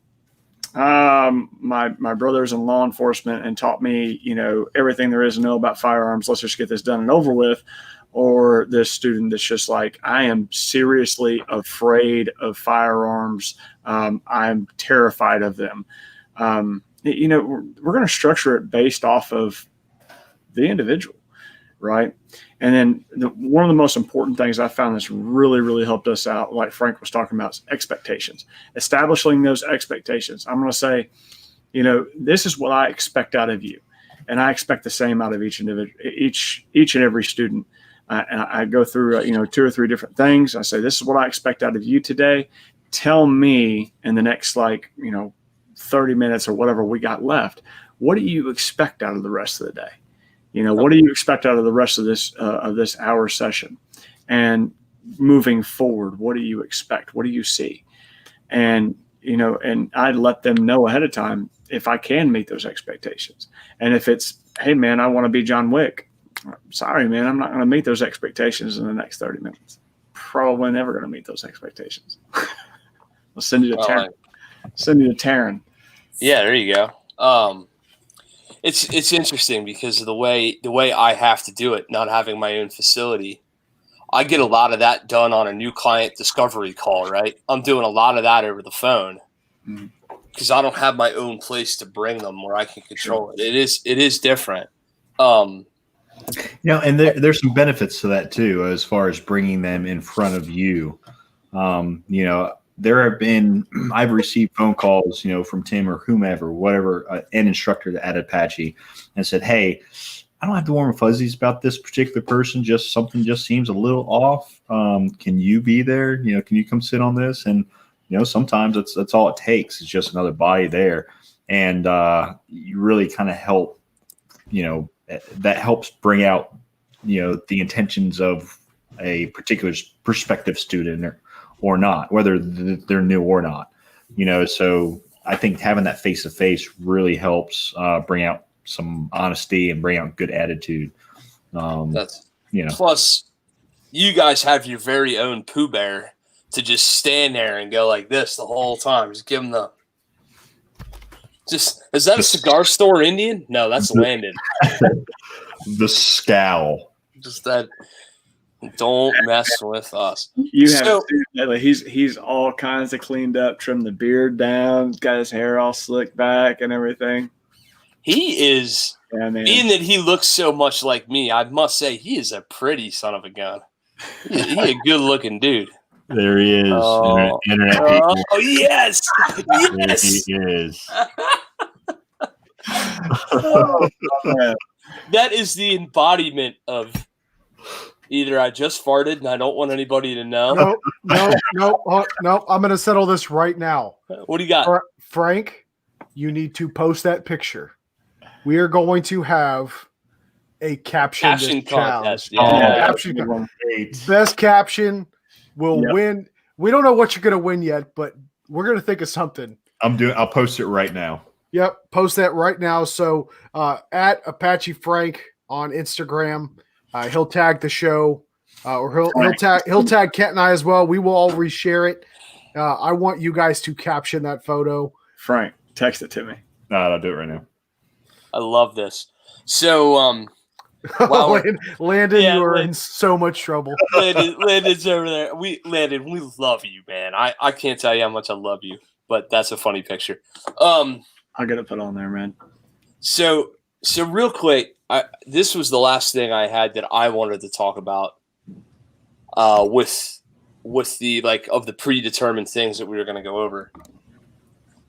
my brother's in law enforcement and taught me everything there is to know about firearms, let's just get this done and over with, or this student that's just like, I am seriously afraid of firearms, I'm terrified of them. We're going to structure it based off of the individual, right? And then one of the most important things I found that's really, really helped us out, like Frank was talking about, is expectations. Establishing those expectations. I'm going to say, this is what I expect out of you, and I expect the same out of each and every student. And I go through, 2 or 3 different things. I say, this is what I expect out of you today. Tell me in the next 30 minutes or whatever we got left, what do you expect out of the rest of the day? What do you expect out of the rest of this hour session? And moving forward, what do you expect? What do you see? And, and I let them know ahead of time if I can meet those expectations. And if it's, hey, man, I want to be John Wick. Sorry, man, I'm not going to meet those expectations in the next 30 minutes. Probably never going to meet those expectations. I'll send you to Taryn. Send you to Taryn. Yeah, there you go. It's interesting because of the way I have to do it, not having my own facility. I get a lot of that done on a new client discovery call, right? I'm doing a lot of that over the phone because I don't have my own place to bring them where I can control it. It is different. And there's some benefits to that too, as far as bringing them in front of you. There have been, I've received phone calls, from Tim or whomever, whatever, an instructor at Apache, and said, hey, I don't have to warm and fuzzies about this particular person. Just something just seems a little off. Can you be there? Can you come sit on this? And, sometimes that's all it takes. It's just another body there. And you really kind of help, that helps bring out, the intentions of a particular prospective student or not, whether they're new or not, so I think having that face-to-face really helps bring out some honesty and bring out good attitude. Plus you guys have your very own Pooh Bear to just stand there and go like this the whole time. Just give them is that a cigar store Indian? No, that's Landon. The scowl. Just that. Don't mess with us. You have he's all kinds of cleaned up, trimmed the beard down, got his hair all slicked back and everything. He is, being that he looks so much like me, I must say he is a pretty son of a gun. He's a good looking dude. There he is. Internet oh yes. There he is. That is the embodiment of either I just farted and I don't want anybody to know. No. I'm going to settle this right now. What do you got? Frank, you need to post that picture. We are going to have a caption contest. Caption. Best caption will win. We don't know what you're going to win yet, but we're going to think of something. I'll post it right now. Yep. Post that right now. So at Apache Frank on Instagram. He'll tag the show, or he'll tag Kent and I as well. We will all reshare it. I want you guys to caption that photo. Frank, text it to me. No, I'll do it right now. I love this. So, Landon, you are in so much trouble. Landon's over there. Landon, we love you, man. I can't tell you how much I love you, but that's a funny picture. I'll get it put on there, man. So real quick. This was the last thing I had that I wanted to talk about with the of the predetermined things that we were going to go over.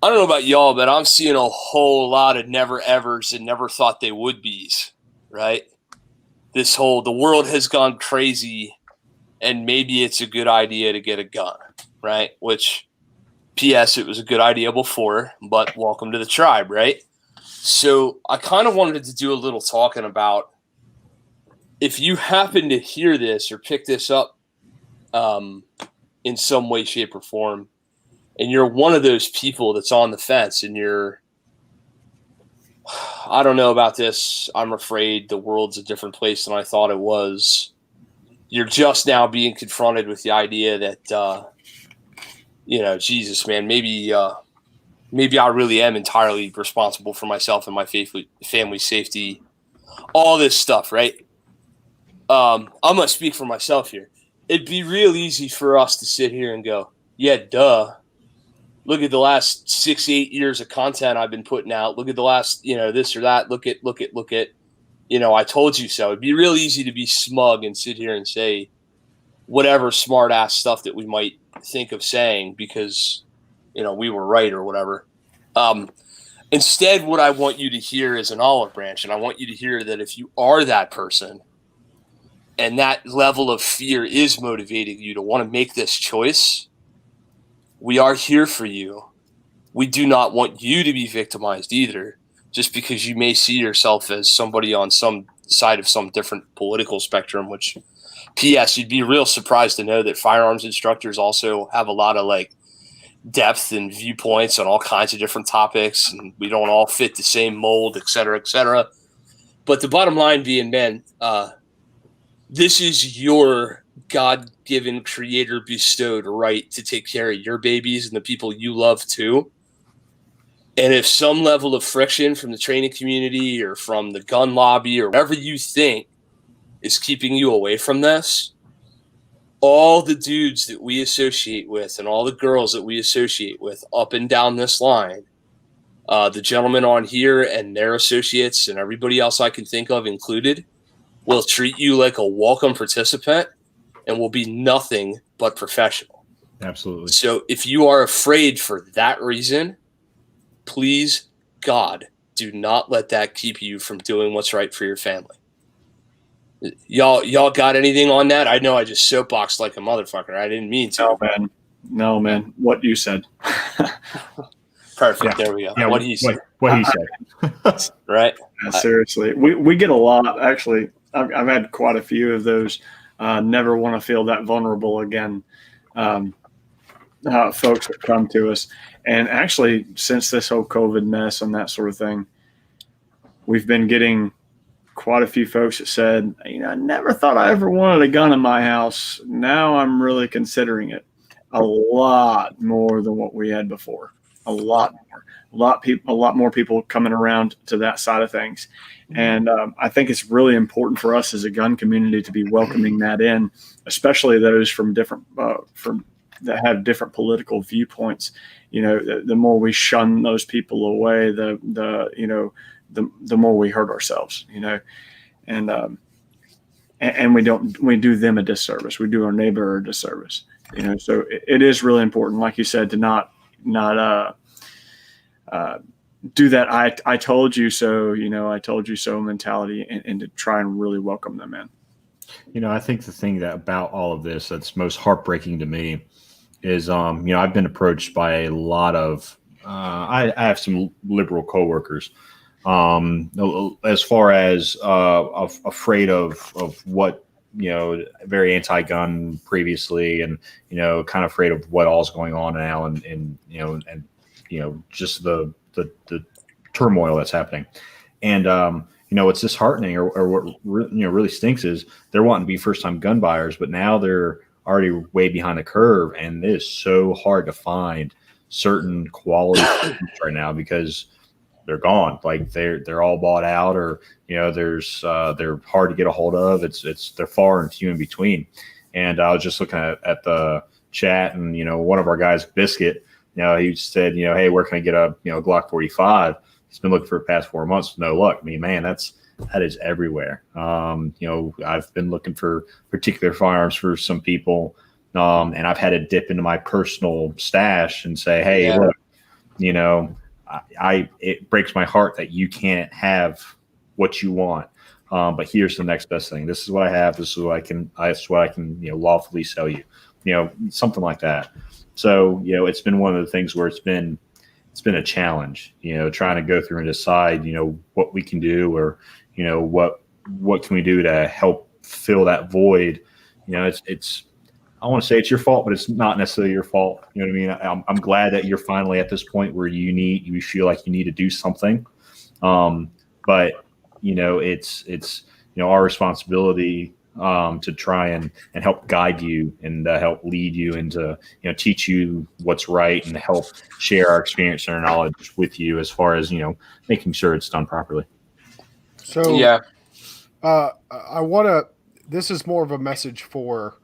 I don't know about y'all, but I'm seeing a whole lot of never evers and never thought they would be's, right? The world has gone crazy and maybe it's a good idea to get a gun, right? Which, P.S., it was a good idea before, but welcome to the tribe, right? So I kind of wanted to do a little talking about if you happen to hear this or pick this up in some way, shape, or form, and you're one of those people that's on the fence and I don't know about this, I'm afraid the world's a different place than I thought it was. You're just now being confronted with the idea that, Jesus, man, maybe I really am entirely responsible for myself and my family safety, all this stuff, right? I'm going to speak for myself here. It'd be real easy for us to sit here and go, yeah, duh. Look at the last 6-8 years of content I've been putting out. Look at the last, this or that. Look at, I told you so. It'd be real easy to be smug and sit here and say whatever smart ass stuff that we might think of saying because, we were right or whatever. Instead, what I want you to hear is an olive branch. And I want you to hear that if you are that person and that level of fear is motivating you to want to make this choice, we are here for you. We do not want you to be victimized either, just because you may see yourself as somebody on some side of some different political spectrum, which, P.S., you'd be real surprised to know that firearms instructors also have a lot of depth and viewpoints on all kinds of different topics, and we don't all fit the same mold, et cetera, et cetera. But the bottom line being, man, this is your God-given, creator-bestowed right to take care of your babies and the people you love too. And if some level of friction from the training community or from the gun lobby or whatever you think is keeping you away from this, all the dudes that we associate with and all the girls that we associate with up and down this line, the gentlemen on here and their associates and everybody else I can think of included, will treat you like a welcome participant and will be nothing but professional. Absolutely. So if you are afraid for that reason, please, God, do not let that keep you from doing what's right for your family. Y'all got anything on that? I know I just soapboxed like a motherfucker. I didn't mean to. No, man. What you said. Perfect. Yeah. There we go. Yeah, what he said. What he said. Right? Seriously. We get a lot, actually. I've had quite a few of those. Never want to feel that vulnerable again. Folks that come to us. And actually, since this whole COVID mess and that sort of thing, we've been getting quite a few folks that said, I never thought I ever wanted a gun in my house. Now I'm really considering it. A lot more than what we had before. A lot more. A lot more people coming around to that side of things. And I think it's really important for us as a gun community to be welcoming that in, especially those from different that have different political viewpoints. The more we shun those people away, the more we hurt ourselves, and we do them a disservice. We do our neighbor a disservice, so it is really important, like you said, to not do that. I told you so, I told you so mentality, and to try and really welcome them in. I think the thing that about all of this that's most heartbreaking to me is, I've been approached by a lot of, I have some liberal coworkers, as far as afraid of what, very anti-gun previously, and kind of afraid of what all's going on now, and just the turmoil that's happening. And what's disheartening, or what really stinks, is they're wanting to be first-time gun buyers, but now they're already way behind the curve, and it is so hard to find certain quality right now because they're gone. Like they're all bought out, or they're hard to get a hold of. They're far and few in between. And I was just looking at the chat, and one of our guys, Biscuit, he said, hey, where can I get a Glock 45? He's been looking for the past 4 months, no luck. I mean, man, that is everywhere. I've been looking for particular firearms for some people, and I've had to dip into my personal stash and say, hey, look, it breaks my heart that you can't have what you want, but here's the next best thing. This is what I have. This is what I can lawfully sell you. Something like that. So it's been one of the things where it's been a challenge. Trying to go through and decide what we can do, or what can we do to help fill that void. It's I want to say it's your fault, but it's not necessarily your fault. You know what I mean? I'm glad that you're finally at this point where you feel like you need to do something. But it's our responsibility to try and help guide you, and help lead you, and to teach you what's right, and help share our experience and our knowledge with you as far as making sure it's done properly. So yeah, I want to. This is more of a message for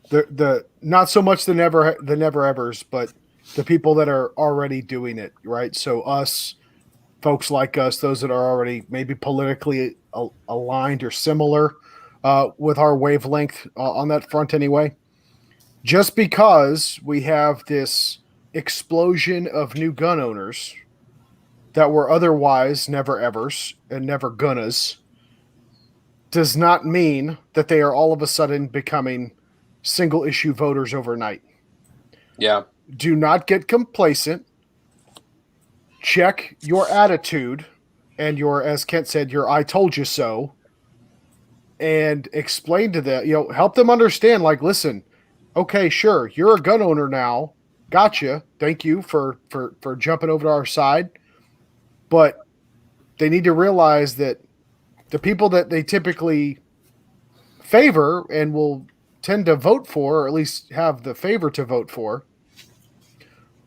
the not so much the never evers, but the people that are already doing it, right? So us, folks like us, those that are already maybe politically aligned or similar with our wavelength on that front anyway. Just because we have this explosion of new gun owners that were otherwise never evers and never gunnas does not mean that they are all of a sudden becoming single issue voters overnight. Yeah. Do not get complacent. Check your attitude and your, as Kent said, your I told you so, and explain to them, help them understand, like, listen, okay, sure, you're a gun owner now. Gotcha. Thank you for jumping over to our side. But they need to realize that the people that they typically favor and will tend to vote for, or at least have the favor to vote for,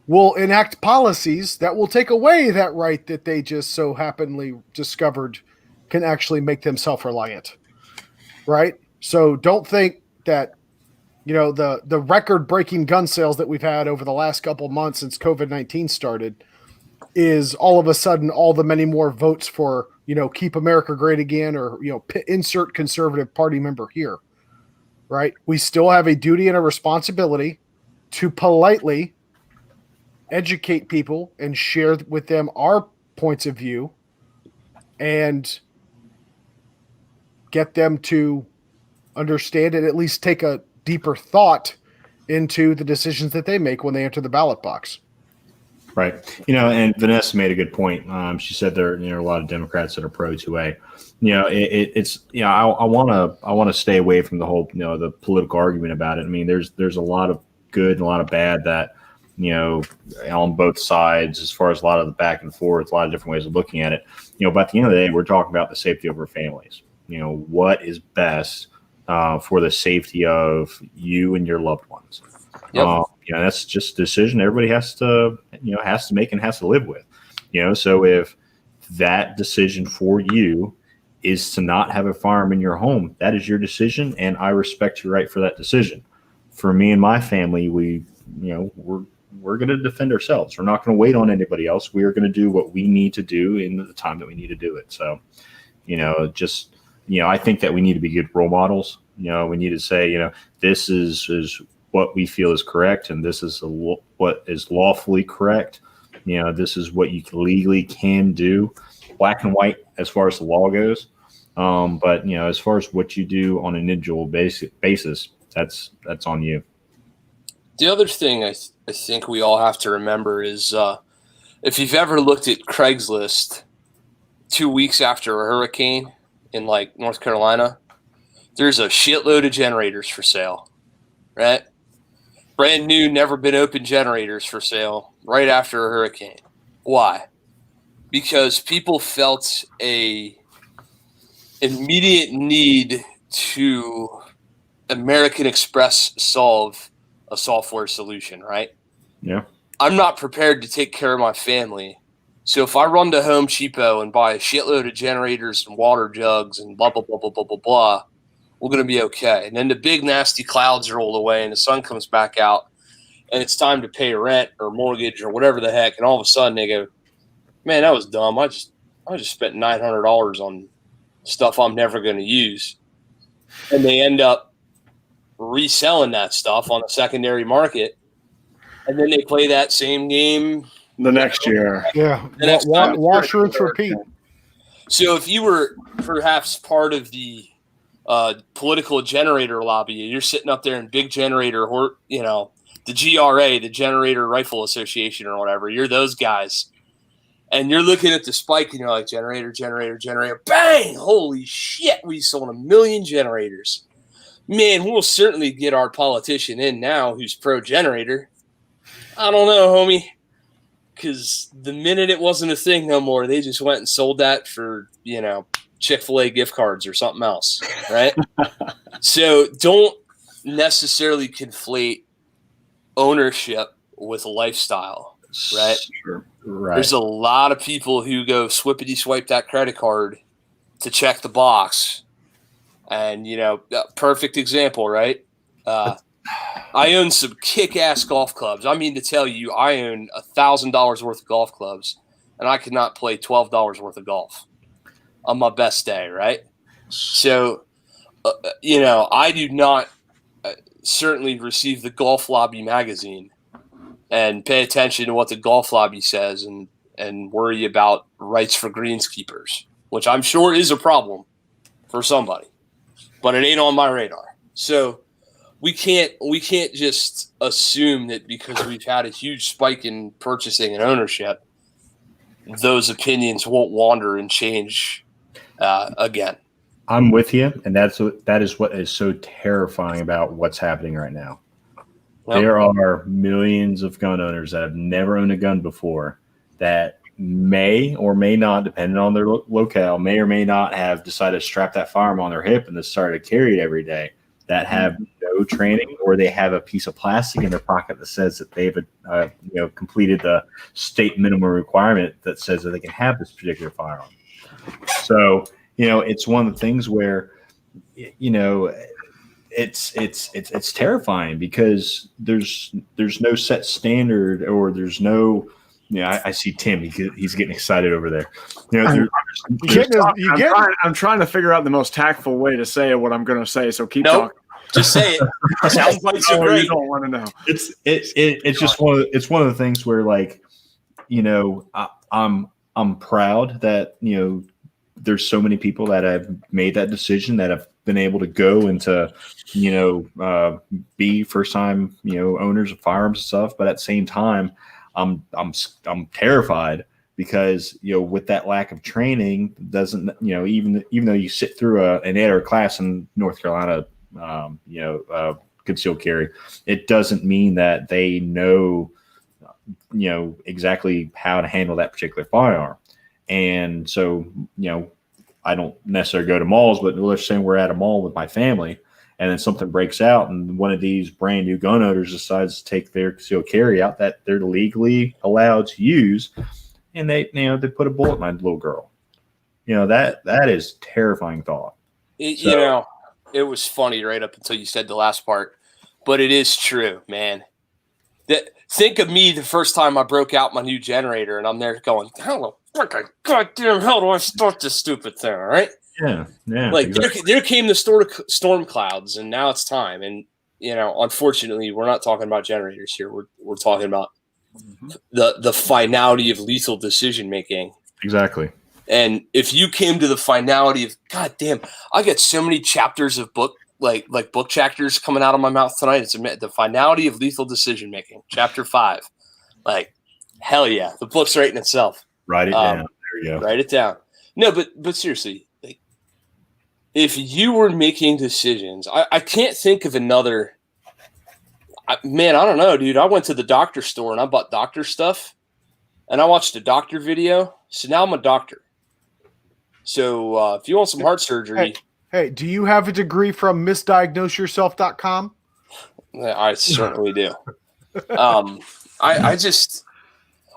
will enact policies that will take away that right that they just so happenly discovered can actually make them self-reliant. Right? So don't think that, the record-breaking gun sales that we've had over the last couple of months since COVID-19 started is all of a sudden all the many more votes for, keep America great again, or, insert conservative party member here. Right? We still have a duty and a responsibility to politely educate people and share with them our points of view and get them to understand and at least take a deeper thought into the decisions that they make when they enter the ballot box. Right. And Vanessa made a good point. She said there are a lot of Democrats that are pro 2A. I want to stay away from the whole, the political argument about it. I mean, there's a lot of good and a lot of bad that, on both sides, as far as a lot of the back and forth, a lot of different ways of looking at it. But at the end of the day, we're talking about the safety of our families. What is best for the safety of you and your loved ones. Yep. That's just a decision everybody has to make and has to live with. So if that decision for you is to not have a firearm in your home, that is your decision, and I respect your right for that decision. For me and my family, we're going to defend ourselves. We're not going to wait on anybody else. We are going to do what we need to do in the time that we need to do it. So, I think that we need to be good role models. We need to say, this is what we feel is correct, and this is what is lawfully correct. This is what you legally can do, black and white as far as the law goes. But as far as what you do on an individual basis, that's on you. The other thing I think we all have to remember is if you've ever looked at Craigslist 2 weeks after a hurricane in like North Carolina, there's a shitload of generators for sale, right? Brand new, never been open generators for sale right after a hurricane. Why? Because people felt a immediate need to American Express solve a software solution, right? Yeah. I'm not prepared to take care of my family. So if I run to Home Depot and buy a shitload of generators and water jugs and blah, blah, blah, blah, blah, blah, blah, we're going to be okay. And then the big nasty clouds roll away and the sun comes back out and it's time to pay rent or mortgage or whatever the heck. And all of a sudden they go, man, that was dumb. I just spent $900 on stuff I'm never going to use. And they end up reselling that stuff on the secondary market. And then they play that same game the next year. Yeah. The next time Wash, rinse, repeat. So if you were perhaps part of the political generator lobby, you're sitting up there in big generator, or the GRA, the Generator Rifle Association or whatever, you're those guys. And you're looking at the spike and you're like, generator, bang! Holy shit, we sold 1 million generators. Man, we'll certainly get our politician in now who's pro-generator. I don't know, homie. Because the minute it wasn't a thing no more, they just went and sold that for, Chick-fil-A gift cards or something else, right? So don't necessarily conflate ownership with lifestyle, right? Sure. Right. There's a lot of people who go swippity swipe that credit card to check the box. And, perfect example, right? I own some kick-ass golf clubs. I mean to tell you, I own $1,000 worth of golf clubs, and I could not play $12 worth of golf. on my best day, right? So, I do not certainly receive the Golf Lobby magazine and pay attention to what the Golf Lobby says and worry about rights for greenskeepers, which I'm sure is a problem for somebody, but it ain't on my radar. So we can't just assume that because we've had a huge spike in purchasing and ownership, those opinions won't wander and change again. I'm with you, and that is what is so terrifying about what's happening right now. Yep. There are millions of gun owners that have never owned a gun before that may or may not, depending on their locale, may or may not have decided to strap that firearm on their hip and to start to carry it every day, that have no training, or they have a piece of plastic in their pocket that says that they've completed the state minimum requirement that says that they can have this particular firearm. So, it's one of the things where, it's terrifying because there's no set standard, or there's no. I see Tim. He's getting excited over there. I'm trying to figure out the most tactful way to say what I'm going to say. So keep talking. Just say it. Sound bites are great. You don't want to know. It's just one of the things where, like, I'm proud that there's so many people that have made that decision, that have been able to go into be first time owners of firearms and stuff. But at the same time, I'm terrified because with that lack of training, doesn't even though you sit through an 8-hour class in North Carolina, concealed carry, it doesn't mean that they know exactly how to handle that particular firearm. And so I don't necessarily go to malls, but let's say we're at a mall with my family, and then something breaks out, and one of these brand new gun owners decides to take their concealed carry out that they're legally allowed to use, and they put a bullet in my little girl. That is a terrifying thought. It was funny right up until you said the last part, but it is true, man. Think of me the first time I broke out my new generator, and I'm there going, how the fucking goddamn hell do I start this stupid thing, all right? Yeah. Like, exactly. there came the storm clouds, and now it's time. And, unfortunately, we're not talking about generators here. We're talking about the finality of lethal decision-making. Exactly. And if you came to the finality of, God damn, I get so many chapters of book, like book chapters coming out of my mouth tonight. It's the finality of lethal decision making, chapter 5. Like, hell yeah, the book's writing itself. Write it down. There you go. Write it down. No, but seriously, like, if you were making decisions, I can't think of another. Man, I don't know, dude. I went to the doctor store and I bought doctor stuff, and I watched a doctor video. So now I'm a doctor. So if you want some heart surgery. Hey, do you have a degree from misdiagnoseyourself.com? I certainly do.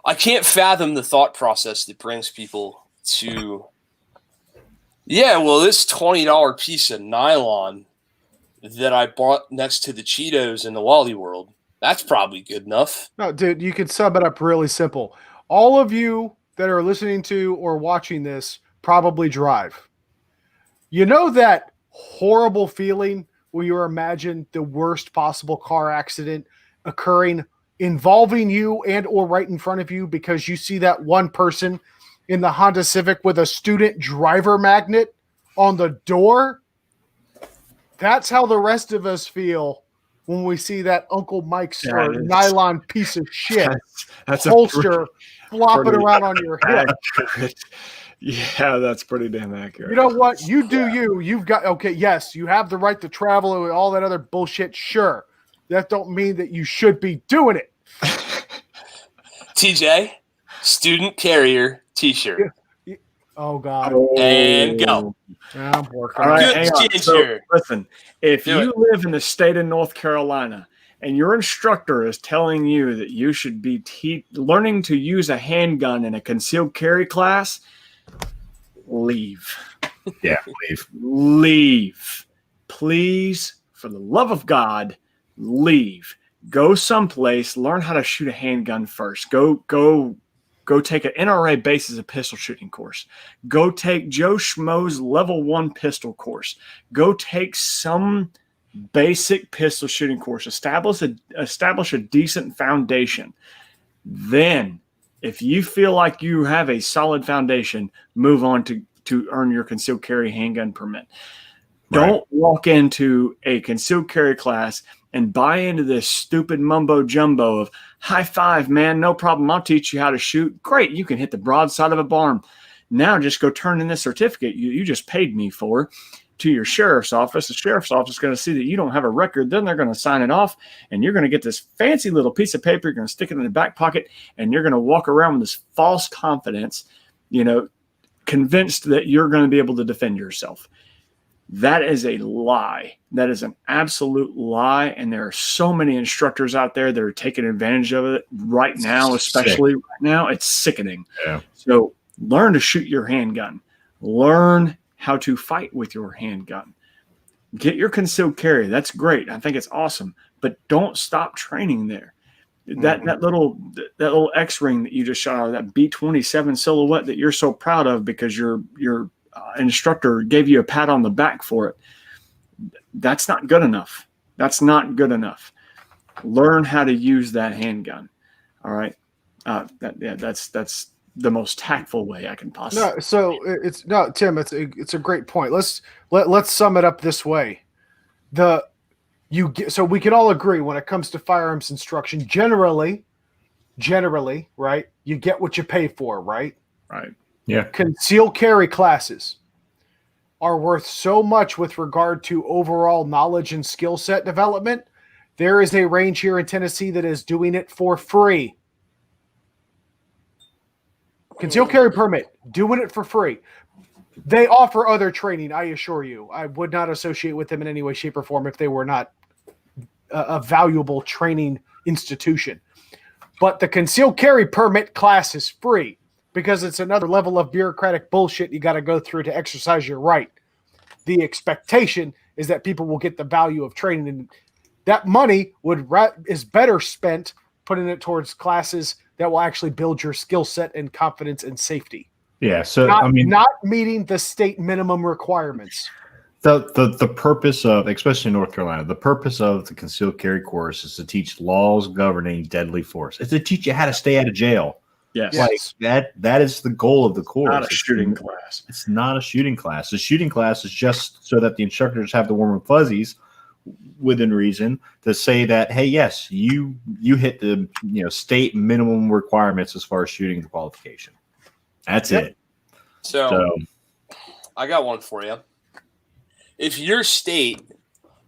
I can't fathom the thought process that brings people to, this $20 piece of nylon that I bought next to the Cheetos in the Wally World, that's probably good enough. No, dude, you could sum it up really simple. All of you that are listening to or watching this probably drive. You know that horrible feeling where you imagine the worst possible car accident occurring involving you and or right in front of you because you see that one person in the Honda Civic with a student driver magnet on the door? That's how the rest of us feel when we see that Uncle Mike's nylon piece of shit that's holster flopping around on your hip. Yeah, that's pretty damn accurate. You know what? You do you. You've got, okay, yes, you have the right to travel and all that other bullshit, sure. That don't mean that you should be doing it. TJ, student carrier t-shirt. Oh, God. And go. I'm working. All right, hang on. So, listen, if you live in the state of North Carolina and your instructor is telling you that you should be learning to use a handgun in a concealed carry class, leave. Yeah, leave. Please, for the love of God, leave. Go someplace, learn how to shoot a handgun first. Go Go take an NRA basis of pistol shooting course. Go take Joe Schmo's level 1 pistol course. Go take some basic pistol shooting course. Establish a decent foundation. Then, if you feel like you have a solid foundation, move on to earn your concealed carry handgun permit. Right. Don't walk into a concealed carry class and buy into this stupid mumbo jumbo of high five, man, no problem. I'll teach you how to shoot. Great. You can hit the broadside of a barn. Now just go turn in this certificate you just paid me for to your sheriff's office. The sheriff's office is going to see that you don't have a record. Then they're going to sign it off, and you're going to get this fancy little piece of paper. You're going to stick it in the back pocket, and you're going to walk around with this false confidence, convinced that you're going to be able to defend yourself. That is a lie. That is an absolute lie. And there are so many instructors out there that are taking advantage of it right now, especially right now. It's sickening. Yeah. So learn to shoot your handgun. Learn how to fight with your handgun. Get your concealed carry. That's great. I think it's awesome. But don't stop training there. That little X-ring that you just shot out of, that B-27 silhouette that you're so proud of because your instructor gave you a pat on the back for it. That's not good enough. That's not good enough. Learn how to use that handgun. All right. That's the most tactful way I can possibly. Tim, it's a great point. Let's sum it up this way. So we can all agree when it comes to firearms instruction, generally, right? You get what you pay for, right? Right. Yeah. Concealed carry classes are worth so much with regard to overall knowledge and skill set development. There is a range here in Tennessee that is doing it for free. Concealed carry permit, doing it for free. They offer other training, I assure you. I would not associate with them in any way, shape, or form if they were not a valuable training institution. But the concealed carry permit class is free because it's another level of bureaucratic bullshit you got to go through to exercise your right. The expectation is that people will get the value of training, and that money is better spent putting it towards classes that will actually build your skill set and confidence and safety. Yeah. So not meeting the state minimum requirements. The purpose of, especially in North Carolina, the purpose of the concealed carry course is to teach laws governing deadly force. It's to teach you how to stay out of jail. Yes. Like that is the goal of the course. Not a shooting class. It's not a shooting class. The shooting class is just so that the instructors have the warm and fuzzies within reason to say that, hey, yes, you hit the state minimum requirements as far as shooting qualification. That's it. So I got one for you. If your state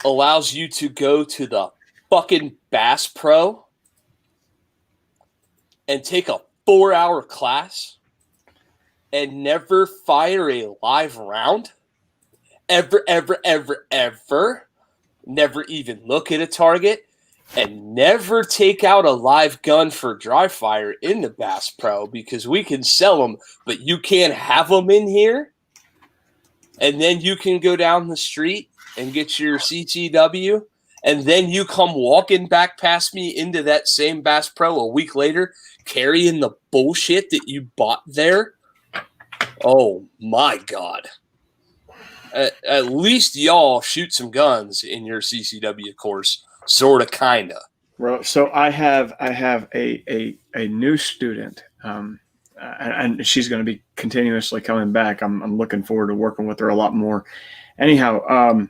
allows you to go to the fucking Bass Pro and take a 4-hour class and never fire a live round, ever, never even look at a target, and never take out a live gun for dry fire in the Bass Pro because we can sell them, but you can't have them in here. And then you can go down the street and get your CTW, and then you come walking back past me into that same Bass Pro a week later, carrying the bullshit that you bought there. Oh my God. At least y'all shoot some guns in your CCW course, sort of, kind of. Well, so I have a new student, and she's going to be continuously coming back. I'm looking forward to working with her a lot more. Anyhow,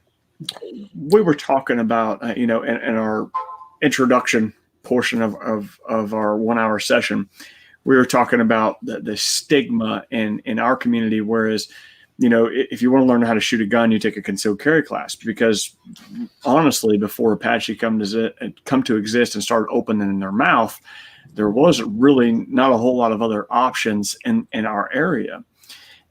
we were talking about in our introduction portion of our 1-hour session, we were talking about the stigma in our community, whereas if you want to learn how to shoot a gun, you take a concealed carry class, because honestly, before Apache come to exist and started opening their mouth, there was really not a whole lot of other options in our area.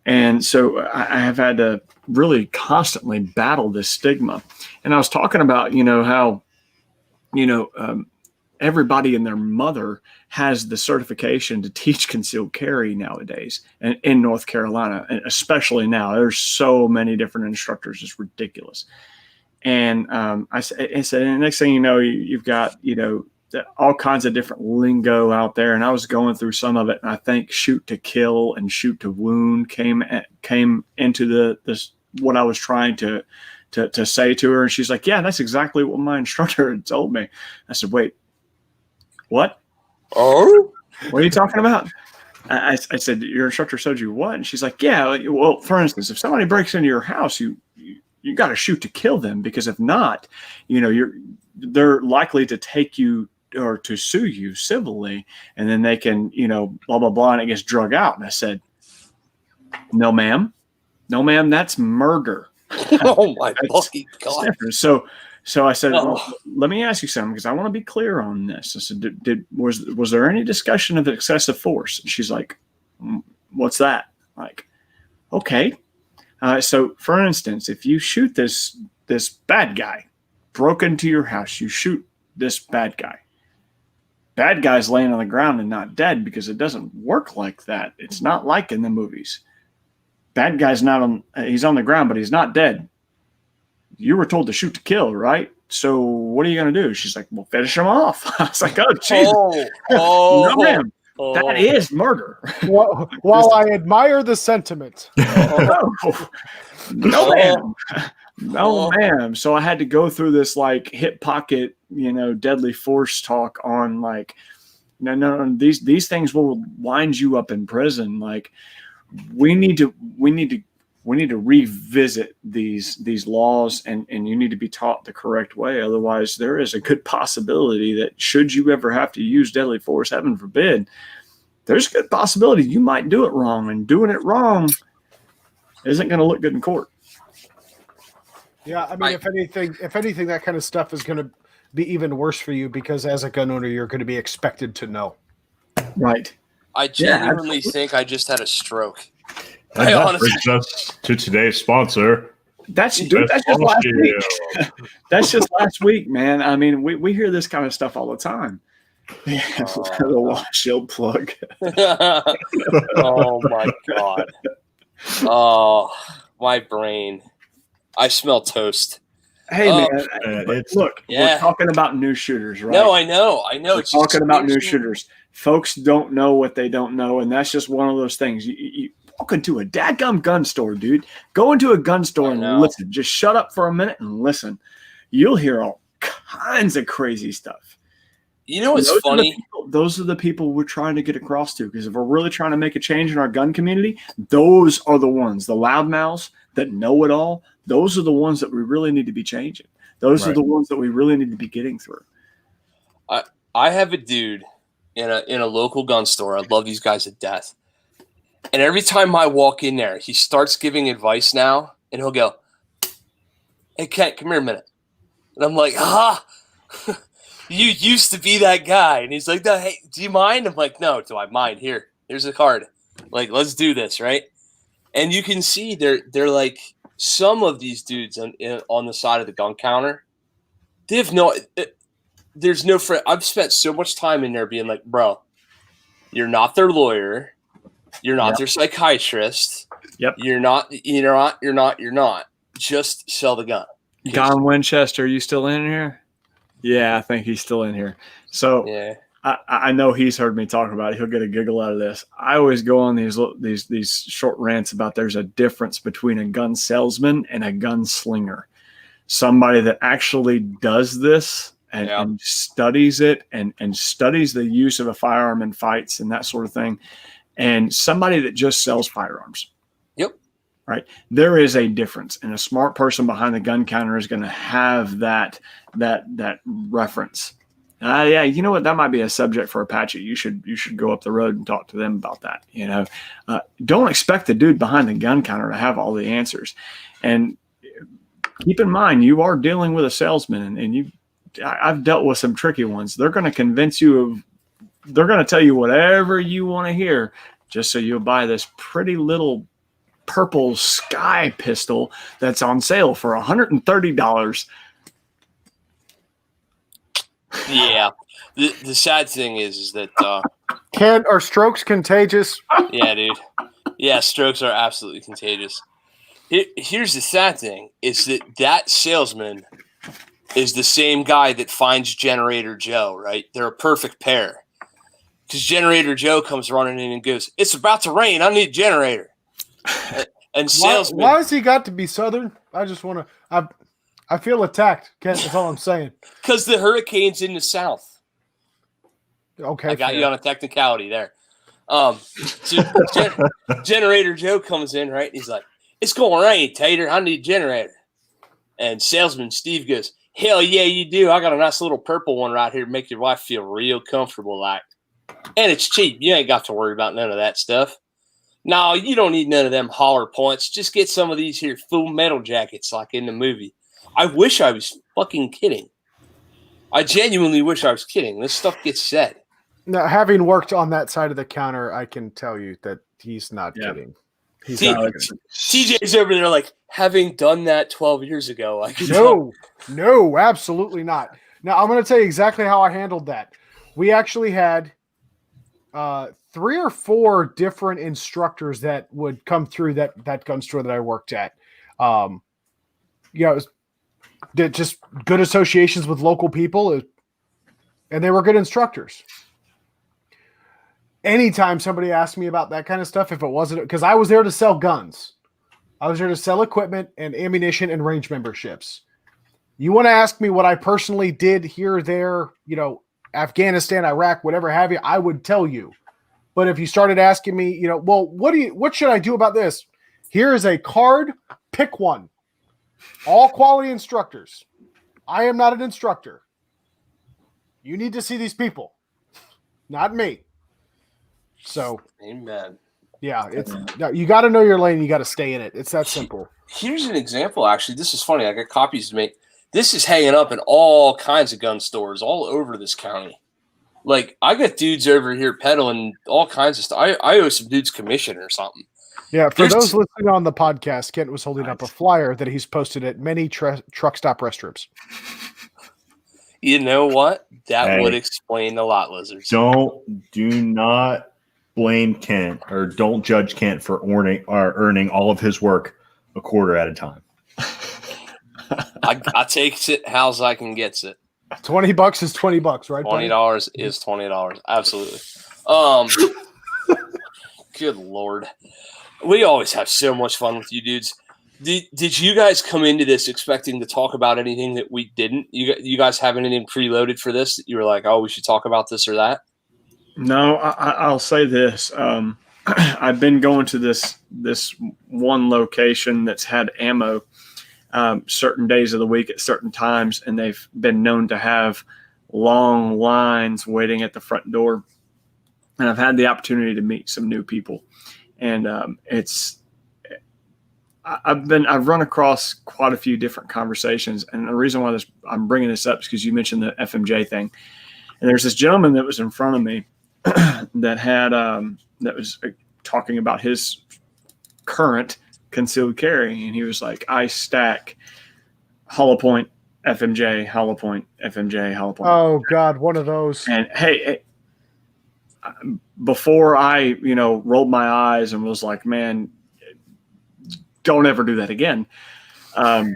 And so I have had to really constantly battle this stigma. And I was talking about, how, everybody and their mother has the certification to teach concealed carry nowadays, and in North Carolina, and especially now. There's so many different instructors; it's ridiculous. And I said, and the next thing you know, you've got all kinds of different lingo out there, and I was going through some of it, and I think shoot to kill and shoot to wound came into this what I was trying to say to her, and she's like, yeah, that's exactly what my instructor had told me. I said, wait, what? Oh, What are you talking about? I said, your instructor told you what? And she's like, yeah, well, for instance, if somebody breaks into your house, you got to shoot to kill them, because if not, they're likely to take you or to sue you civilly, and then they can, blah, blah, blah, and it gets drug out. And I said, no, ma'am, that's murder. oh my fucking God. So I said, Oh. well, let me ask you something, because I want to be clear on this. I said, was there any discussion of excessive force? And she's like, what's that? Like, okay. So for instance, if you shoot this bad guy, broke into your house, you shoot this bad guy. Bad guy's laying on the ground and not dead, because it doesn't work like that. It's not like in the movies. Bad guy's he's on the ground, but he's not dead. You were told to shoot to kill, right? So what are you going to do? She's like, well, finish him off. I was like, oh, Jesus. No, ma'am. That is murder. While I admire the sentiment. No, ma'am. No, ma'am. So I had to go through this like hip pocket, deadly force talk on like, no, these things will wind you up in prison. Like, we need to revisit these laws, and you need to be taught the correct way. Otherwise, there is a good possibility that should you ever have to use deadly force, heaven forbid, there's a good possibility you might do it wrong, and doing it wrong isn't going to look good in court. Yeah, I mean, if anything, that kind of stuff is going to be even worse for you, because as a gun owner, you're going to be expected to know. Right. I genuinely think I just had a stroke. And that brings us to today's sponsor. That's just last week. That's just last week, man. I mean, we hear this kind of stuff all the time. The Racheal plug. Oh my God. Oh, my brain. I smell toast. Hey, man. Look, yeah. We're talking about new shooters, right? No, I know. We're talking about new shooters. Folks don't know what they don't know, and that's just one of those things. You walk into a dadgum gun store, dude. Go into a gun store and listen. Just shut up for a minute and listen. You'll hear all kinds of crazy stuff. You know what's funny? Those are the people we're trying to get across to, because if we're really trying to make a change in our gun community, those are the ones, the loudmouths that know it all. Those are the ones that we really need to be changing. Those are the ones that we really need to be getting through. I have a dude in a local gun store. I love these guys to death. And every time I walk in there, he starts giving advice now, and he'll go, "Hey, Kent, come here a minute." And I'm like, you used to be that guy. And he's like, "No, hey, do you mind?" I'm like, "No, do I mind? Here's a card. Like, let's do this, right?" And you can see they're like, some of these dudes on the side of the gun counter, they have there's no friend. I've spent so much time in there being like, bro, you're not their lawyer. You're not their psychiatrist. Yep. You're not. Just sell the gun. Don Winchester, are you still in here? Yeah, I think he's still in here. So yeah. I know he's heard me talk about it. He'll get a giggle out of this. I always go on these short rants about there's a difference between a gun salesman and a gunslinger. Somebody that actually does this and studies it and studies the use of a firearm in fights and that sort of thing, and somebody that just sells firearms. Yep. Right. There is a difference, and a smart person behind the gun counter is going to have that reference. Yeah, you know what? That might be a subject for Apache. You should go up the road and talk to them about that. Don't expect the dude behind the gun counter to have all the answers, and keep in mind you are dealing with a salesman, and I've dealt with some tricky ones. They're going to convince you they're going to tell you whatever you want to hear, just so you'll buy this pretty little purple Sky pistol that's on sale for $130. Yeah. The sad thing is that Are strokes contagious? yeah, dude. Yeah, strokes are absolutely contagious. Here's the sad thing is that salesman is the same guy that finds Generator Joe, right? They're a perfect pair. Because Generator Joe comes running in and goes, "It's about to rain. I need a generator." And salesman. Why has he got to be Southern? I just want to. I feel attacked, Kent. That's all I'm saying. Because the hurricane's in the south. Okay, I got you on a technicality there. So Generator Joe comes in, right? He's like, "It's going to rain, Tater. I need a generator." And salesman Steve goes, "Hell yeah, you do. I got a nice little purple one right here to make your wife feel real comfortable like. And it's cheap. You ain't got to worry about none of that stuff. No, you don't need none of them holler points. Just get some of these here Full Metal Jackets like in the movie." I wish I was fucking kidding. I genuinely wish I was kidding. This stuff gets said. Now, having worked on that side of the counter, I can tell you that he's not kidding. He's not kidding. TJ's over there like, having done that 12 years ago. No, absolutely not. Now, I'm going to tell you exactly how I handled that. We actually had 3 or 4 different instructors that would come through that gun store that I worked at. It was just good associations with local people, and they were good instructors. Anytime somebody asked me about that kind of stuff, if it wasn't because I was there to sell guns, I was there to sell equipment and ammunition and range memberships. You want to ask me what I personally did here, there, Afghanistan, Iraq, whatever have you, I would tell you. But if you started asking me, well, what should I do about this? Here is a card, pick one. All quality instructors. I am not an instructor. You need to see these people, not me. So, amen. Yeah, you got to know your lane. You got to stay in it. It's that simple. Here's an example. Actually, this is funny. I got copies to make. This is hanging up in all kinds of gun stores all over this county. Like, I got dudes over here peddling all kinds of stuff. I owe some dudes commission or something. Yeah, for those listening on the podcast, Kent was holding up a flyer that he's posted at many truck stop restrooms. You know what? That would explain a lot, Lizards. Do not blame Kent, or don't judge Kent for earning all of his work a quarter at a time. I takes it how's I can gets it. $20 is $20, right? $20 is $20. Absolutely. Good Lord. We always have so much fun with you dudes. Did you guys come into this expecting to talk about anything that we didn't? You guys have anything preloaded for this that you were like, oh, we should talk about this or that? No, I'll say this. I've been going to this one location that's had ammo certain days of the week at certain times, and they've been known to have long lines waiting at the front door. And I've had the opportunity to meet some new people, and I've run across quite a few different conversations. And the reason why I'm bringing this up is because you mentioned the FMJ thing, and there's this gentleman that was in front of me that had that was talking about his current concealed carry, and he was like, I stack hollow point FMJ, hollow point FMJ, hollow point. Oh God, one of those. And hey, before I rolled my eyes and was like, man, don't ever do that again, I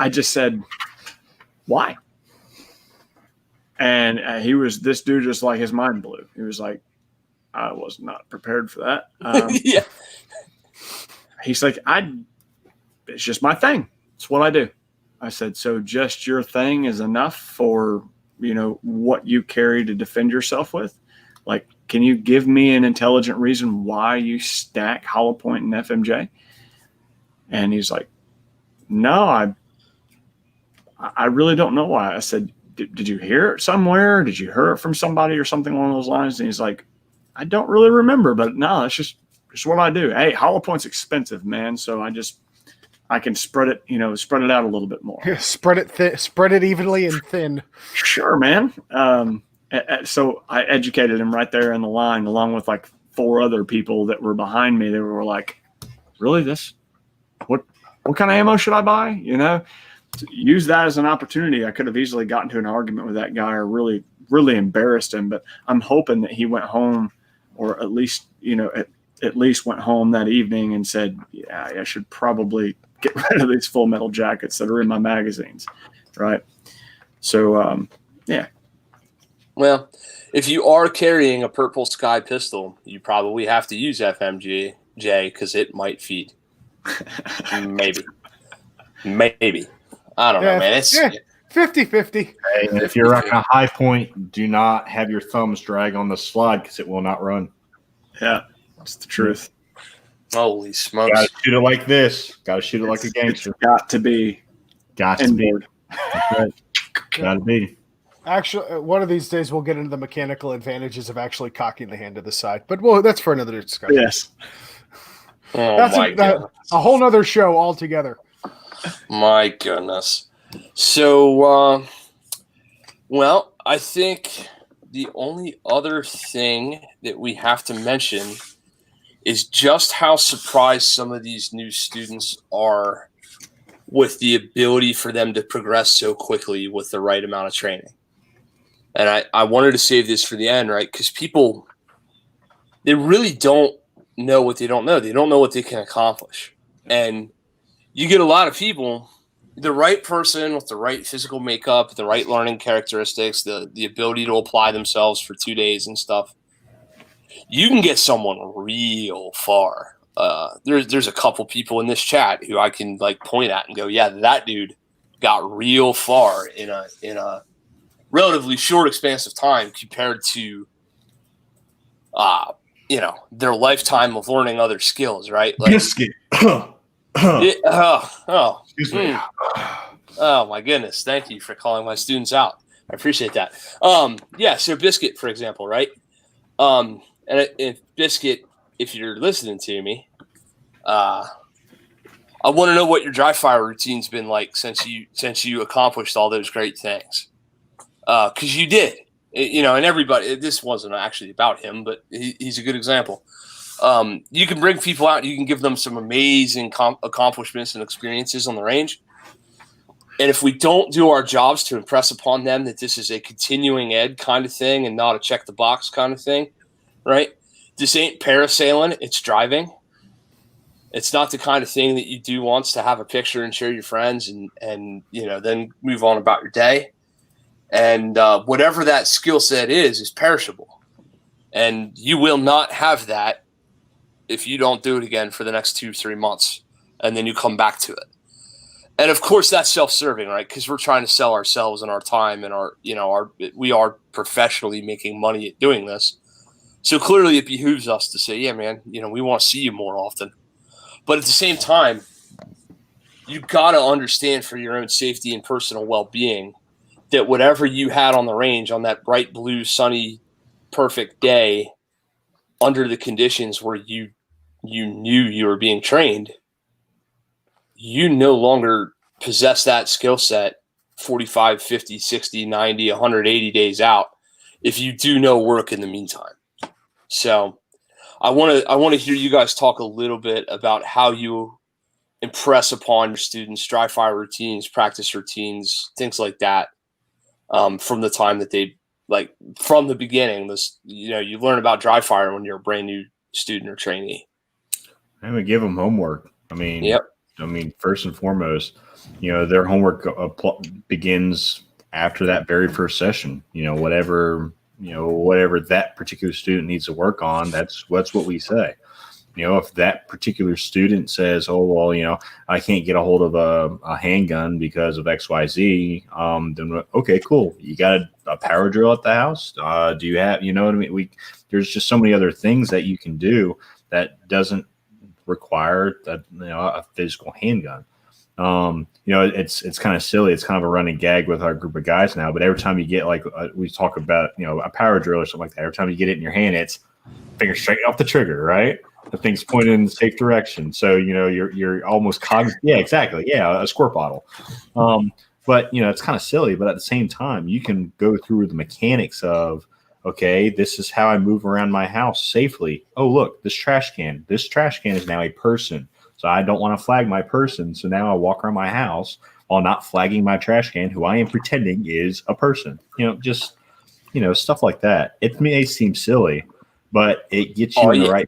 just said, why? And this dude just like his mind blew. He was like, I was not prepared for that. Yeah. He's like, it's just my thing. It's what I do. I said, so just your thing is enough for, what you carry to defend yourself with? Like, can you give me an intelligent reason why you stack hollow point and FMJ? And he's like, no, I really don't know why. I said, did you hear it somewhere? Did you hear it from somebody or something along those lines? And he's like, I don't really remember, but no, it's just what I do. Hey, hollow point's expensive, man. So I can spread it out a little bit more. Spread it evenly and thin. Sure, man. So I educated him right there in the line, along with like 4 other people that were behind me. They were like, really, what kind of ammo should I buy? Use that as an opportunity. I could have easily gotten to an argument with that guy or really, really embarrassed him, but I'm hoping that he went home, or at least, at least went home that evening and said, yeah, I should probably get rid of these full metal jackets that are in my magazines, right? So, yeah. Well, if you are carrying a Purple Sky pistol, you probably have to use FMJ because it might feed. Maybe. I don't know, man. It's 50-50. And if you're on a high point, do not have your thumbs drag on the slide because it will not run. Yeah, that's the truth. Holy smokes. Got to shoot it like this. Got to shoot it like a gangster. It's got to be. Got to be. Got to be. Actually, one of these days we'll get into the mechanical advantages of actually cocking the hand to the side. But that's for another discussion. Yes. Oh, that's my goodness. A whole nother show altogether. My goodness. So, well, I think the only other thing that we have to mention is just how surprised some of these new students are with the ability for them to progress so quickly with the right amount of training. And I wanted to save this for the end, right? Because people, they really don't know what they don't know. They don't know what they can accomplish. And you get a lot of people, the right person with the right physical makeup, the right learning characteristics, the ability to apply themselves for 2 days and stuff. You can get someone real far. There's a couple people in this chat who I can like point at and go, yeah, that dude got real far in a relatively short expanse of time compared to, their lifetime of learning other skills, right? Like, Biscuit. excuse me. Mm. Oh my goodness! Thank you for calling my students out. I appreciate that. So Biscuit, for example, right? And if Biscuit, if you're listening to me, I want to know what your dry fire routine's been like since you accomplished all those great things. Because you did, and everybody. This wasn't actually about him, but he's a good example. You can bring people out. You can give them some amazing accomplishments and experiences on the range. And if we don't do our jobs to impress upon them that this is a continuing ed kind of thing and not a check the box kind of thing, right? This ain't parasailing, it's driving. It's not the kind of thing that you do once to have a picture and share your friends and then move on about your day. And whatever that skill set is perishable. And you will not have that if you don't do it again for the next 2-3 months and then you come back to it. And of course that's self-serving, right? Because we're trying to sell ourselves and our time and we are professionally making money at doing this. So clearly it behooves us to say, yeah, man, we want to see you more often. But at the same time, you got to understand for your own safety and personal well-being that whatever you had on the range on that bright blue, sunny, perfect day under the conditions where you knew you were being trained, you no longer possess that skill set 45, 50, 60, 90, 180 days out if you do no work in the meantime. So I want to hear you guys talk a little bit about how you impress upon your students dry fire routines, practice routines, things like that, from the time that they from the beginning. You learn about dry fire when you're a brand new student or trainee. And we give them homework. Yep. First and foremost, their homework begins after that very first session. Whatever that particular student needs to work on, that's what we say. If that particular student says, oh, well, I can't get a hold of a handgun because of XYZ, then okay, cool. You got a power drill at the house? Do you have, what I mean? There's just so many other things that you can do that doesn't require a physical handgun. It's kind of silly. It's kind of a running gag with our group of guys now, but every time you get we talk about, a power drill or something like that, every time you get it in your hand, it's finger straight off the trigger, right? The thing's pointed in the safe direction. So, you're almost yeah, exactly. Yeah. A squirt bottle. But it's kind of silly, but at the same time, you can go through the mechanics of, okay, this is how I move around my house safely. Oh, look, this trash can is now a person. So I don't want to flag my person. So now I walk around my house while not flagging my trash can, who I am pretending is a person. Stuff like that. It may seem silly, but it gets you in the right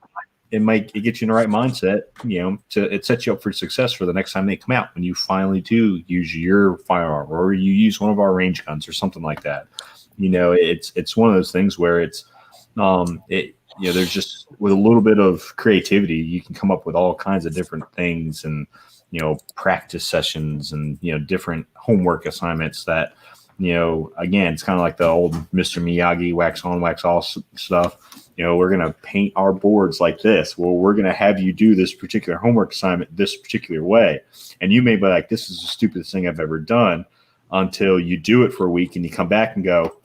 it gets you in the right mindset, it sets you up for success for the next time they come out when you finally do use your firearm or you use one of our range guns or something like that. It's one of those things where there's just with a little bit of creativity, you can come up with all kinds of different things and, practice sessions and, different homework assignments that, again, it's kind of like the old Mr. Miyagi wax on, wax off stuff. We're going to paint our boards like this. Well, we're going to have you do this particular homework assignment this particular way. And you may be like, this is the stupidest thing I've ever done, until you do it for a week and you come back and go,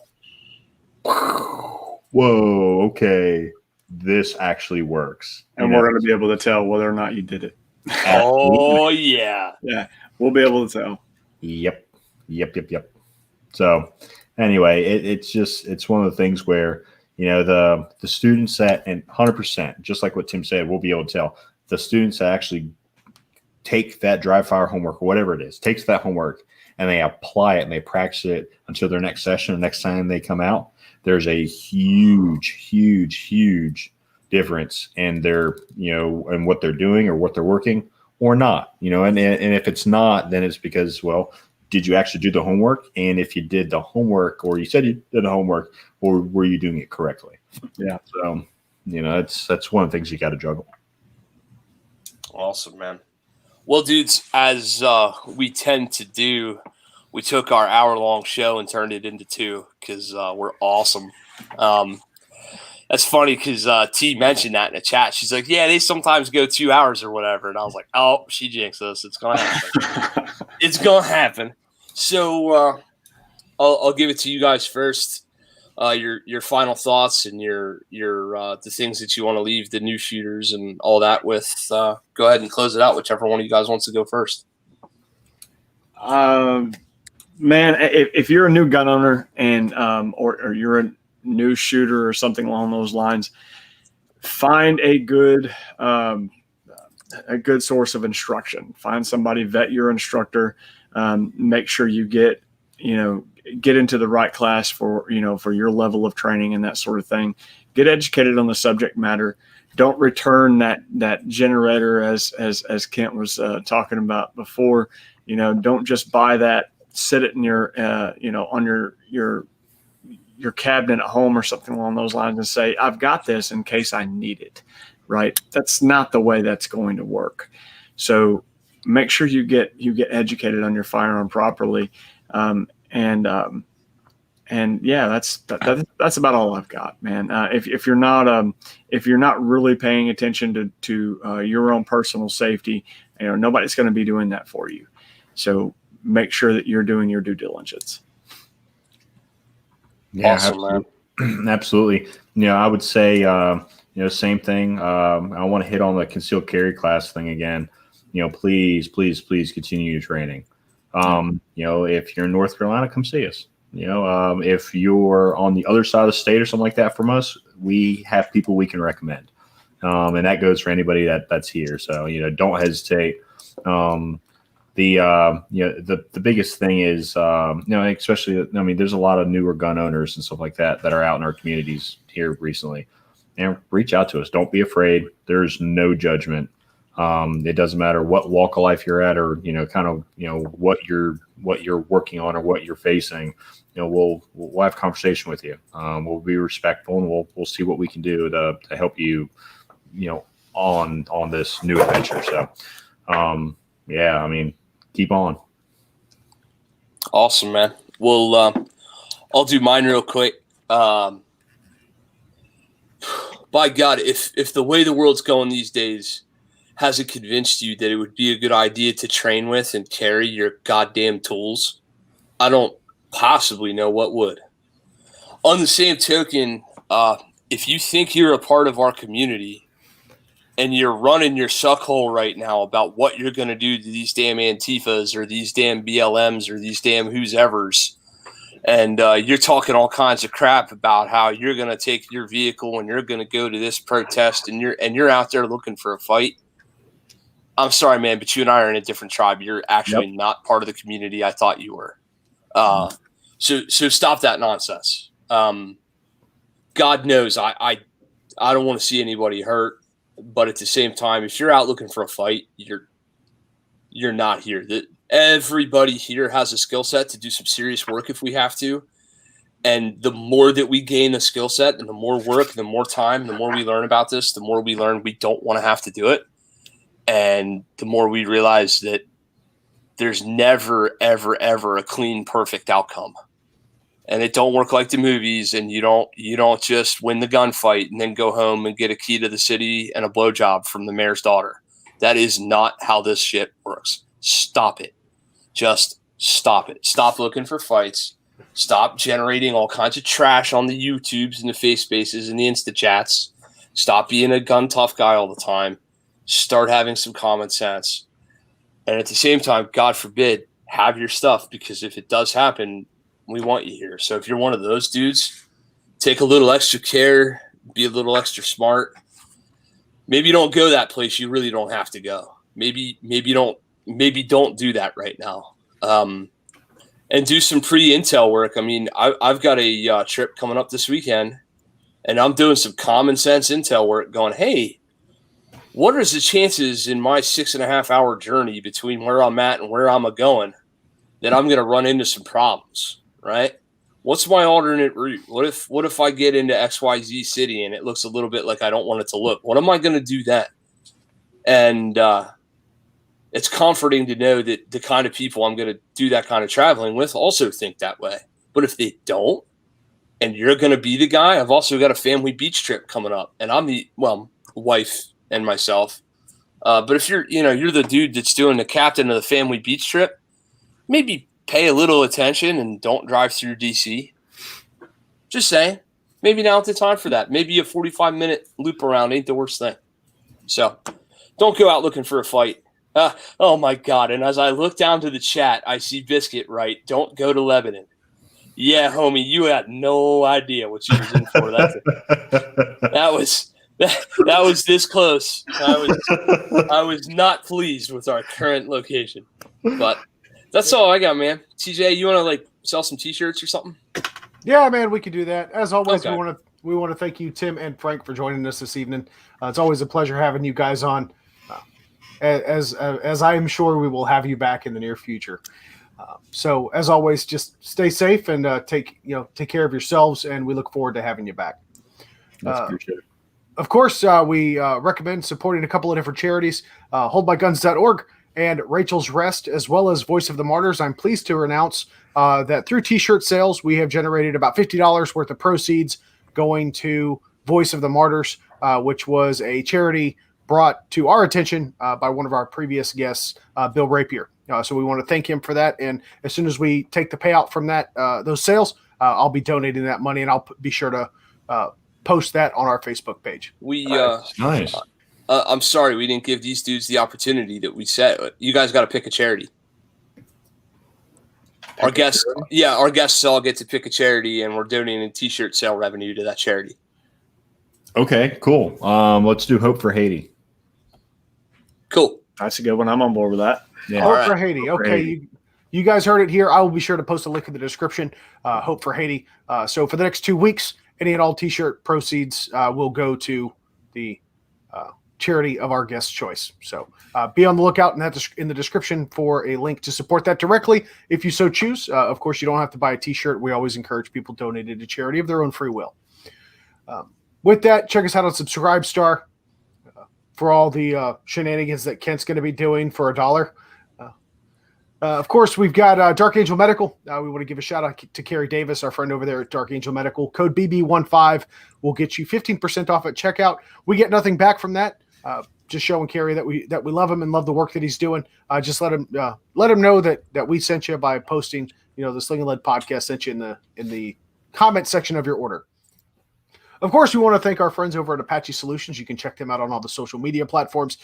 whoa, okay, this actually works. And we're going to be able to tell whether or not you did it. Oh, yeah. Yeah, we'll be able to tell. Yep. So anyway, it's one of the things where, the students that, and 100%, just like what Tim said, we'll be able to tell the students that actually take that dry fire homework or whatever it is, takes that homework and they apply it and they practice it until their next session, the next time they come out, there's a huge difference in their, and what they're doing or what they're working or not, and if it's not, then it's because, well, did you actually do the homework? And if you did the homework, or you said you did the homework, or were you doing it correctly? Yeah. So, that's one of the things you got to juggle. Awesome, man. Well, dudes, as we tend to do, we took our hour-long show and turned it into 2 because we're awesome. That's funny because T mentioned that in the chat. She's like, yeah, they sometimes go 2 hours or whatever. And I was like, oh, she jinxed us. It's going to happen. It's going to happen. So I'll give it to you guys first. Your final thoughts and your the things that you want to leave the new shooters and all that with. Go ahead and close it out, whichever one of you guys wants to go first. Man, if you're a new gun owner and or you're a new shooter or something along those lines, find a good source of instruction. Find somebody, vet your instructor. Make sure you get into the right class for your level of training and that sort of thing. Get educated on the subject matter. Don't return that generator as Kent was talking about before. Don't just buy that, sit it in your on your cabinet at home or something along those lines and say, I've got this in case I need it. Right? That's not the way that's going to work. So make sure you get educated on your firearm properly. And yeah, that's about all I've got, man. If you're not really paying attention to your own personal safety, nobody's going to be doing that for you. So make sure that you're doing your due diligence. Yeah, awesome, absolutely. I would say, same thing. I want to hit on the concealed carry class thing again. Please continue your training. If you're in North Carolina, come see us. If you're on the other side of the state or something like that from us, we have people we can recommend. And that goes for anybody that's here. So, don't hesitate. The biggest thing is, especially, there's a lot of newer gun owners and stuff like that are out in our communities here recently, and reach out to us. Don't be afraid. There's no judgment. It doesn't matter what walk of life you're at, or what you're working on or what you're facing. We'll have a conversation with you. We'll be respectful, and we'll see what we can do to help you, on this new adventure. So, keep on. Awesome, man. Well, I'll do mine real quick. By God, if the way the world's going these days hasn't convinced you that it would be a good idea to train with and carry your goddamn tools, I don't possibly know what would. On the same token, if you think you're a part of our community and you're running your suckhole right now about what you're going to do to these damn Antifas or these damn BLMs or these damn who's evers, and you're talking all kinds of crap about how you're going to take your vehicle and you're going to go to this protest and you're out there looking for a fight, I'm sorry, man, but you and I are in a different tribe. You're actually not part of the community I thought you were. So stop that nonsense. God knows I don't want to see anybody hurt. But at the same time, if you're out looking for a fight, you're not here. Everybody here has a skill set to do some serious work if we have to. And the more that we gain a skill set and the more work, the more time, the more we learn about this, the more we learn we don't want to have to do it. And the more we realize that there's never, ever, ever a clean, perfect outcome. And it don't work like the movies, and you don't just win the gunfight and then go home and get a key to the city and a blowjob from the mayor's daughter. That is not how this shit works. Stop it. Just stop it. Stop looking for fights. Stop generating all kinds of trash on the YouTubes and the face spaces and the Insta chats. Stop being a gun tough guy all the time. Start having some common sense. And at the same time, God forbid, have your stuff, because if it does happen, we want you here. So if you're one of those dudes, take a little extra care, be a little extra smart. Maybe don't go that place you really don't have to go. Maybe don't do that right now. And do some pre-intel work. I mean, I've got a trip coming up this weekend, and I'm doing some common sense intel work going, hey, what are the chances in my 6.5 hour journey between where I'm at and where I'm going that I'm going to run into some problems, right? What's my alternate route? What if I get into XYZ city and it looks a little bit like I don't want it to look? What am I going to do then? And it's comforting to know that the kind of people I'm going to do that kind of traveling with also think that way. But if they don't, and you're going to be the guy, I've also got a family beach trip coming up, and I'm the wife and myself. But if you're the dude that's doing the captain of the family beach trip, maybe pay a little attention and don't drive through DC. Just saying, maybe now's the time for that. Maybe a 45-minute loop around ain't the worst thing. So don't go out looking for a fight. Oh my God. And as I look down to the chat, I see Biscuit right. Don't go to Lebanon. Yeah, homie, you had no idea what you was in for. That was this close. I was not pleased with our current location. But that's all I got, man. TJ, you want to sell some t-shirts or something? Yeah, man, we could do that. As always, Okay. we want to thank you, Tim and Frank, for joining us this evening. It's always a pleasure having you guys on. As I am sure we will have you back in the near future. So as always, just stay safe and take care of yourselves, and we look forward to having you back. Appreciate it. Of course, we recommend supporting a couple of different charities, holdmyguns.org and Racheal's Rest, as well as Voice of the Martyrs. I'm pleased to announce that through t-shirt sales, we have generated about $50 worth of proceeds going to Voice of the Martyrs, which was a charity brought to our attention by one of our previous guests, Bill Rapier. So we want to thank him for that. And as soon as we take the payout from those sales, I'll be donating that money, and I'll be sure to post that on our Facebook page. Nice. I'm sorry we didn't give these dudes the opportunity that we set. You guys got to pick a charity. Our guests all get to pick a charity, and we're donating t-shirt sale revenue to that charity. Okay, cool. Let's do Hope for Haiti. Cool. That's a good one. I'm on board with that. Yeah. Hope for Haiti. Okay, you guys heard it here. I will be sure to post a link in the description. Hope for Haiti. So for the next 2 weeks, any and all t-shirt proceeds will go to the charity of our guest's choice. So be on the lookout in the description for a link to support that directly if you so choose. Of course, you don't have to buy a t-shirt. We always encourage people donated to charity of their own free will. With that, check us out on Subscribestar for all the shenanigans that Kent's going to be doing for $1. Of course, we've got Dark Angel Medical. We want to give a shout out to Carrie Davis, our friend over there at Dark Angel Medical. Code BB15 will get you 15% off at checkout. We get nothing back from that. Just showing Carrie that we love him and love the work that he's doing. Just let him know that we sent you by posting. The Sling'N podcast sent you in the comment section of your order. Of course, we want to thank our friends over at Apache Solutions. You can check them out on all the social media platforms.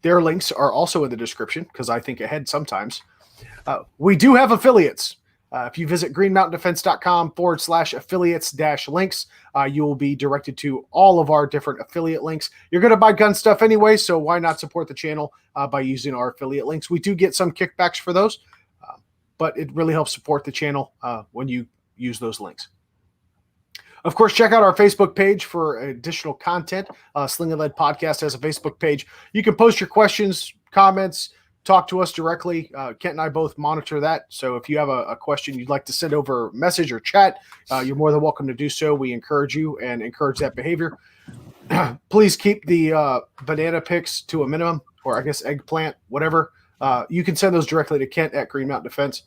Their links are also in the description because I think ahead sometimes. We do have affiliates. If you visit greenmountaindefense.com/affiliates-links, you will be directed to all of our different affiliate links. You're going to buy gun stuff anyway, so why not support the channel by using our affiliate links? We do get some kickbacks for those, but it really helps support the channel when you use those links. Of course, check out our Facebook page for additional content. Sling'N Led Podcast has a Facebook page. You can post your questions, comments, talk to us directly. Kent and I both monitor that. So if you have a question you'd like to send over message or chat, you're more than welcome to do so. We encourage you and encourage that behavior. Please keep the banana pics to a minimum, or I guess eggplant, whatever. You can send those directly to Kent at Green Mountain Defense.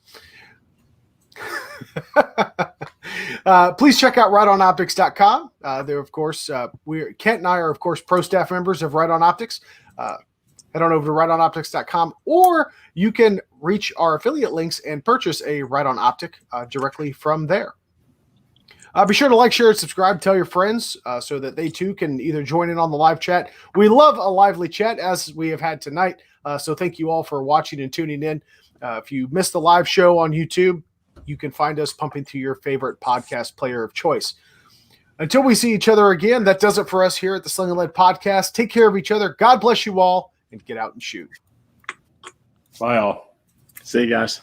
Please check out rightonoptics.com. There, of course, Kent and I are, of course, pro staff members of Right On Optics. Head on over to rightonoptics.com, or you can reach our affiliate links and purchase a Right On Optic directly from there. Be sure to like, share, and subscribe. Tell your friends so that they too can either join in on the live chat. We love a lively chat, as we have had tonight. So thank you all for watching and tuning in. If you missed the live show on YouTube, you can find us pumping through your favorite podcast player of choice. Until we see each other again, that does it for us here at the Sling'N Led Podcast. Take care of each other. God bless you all, and get out and shoot. Bye, all. See you guys.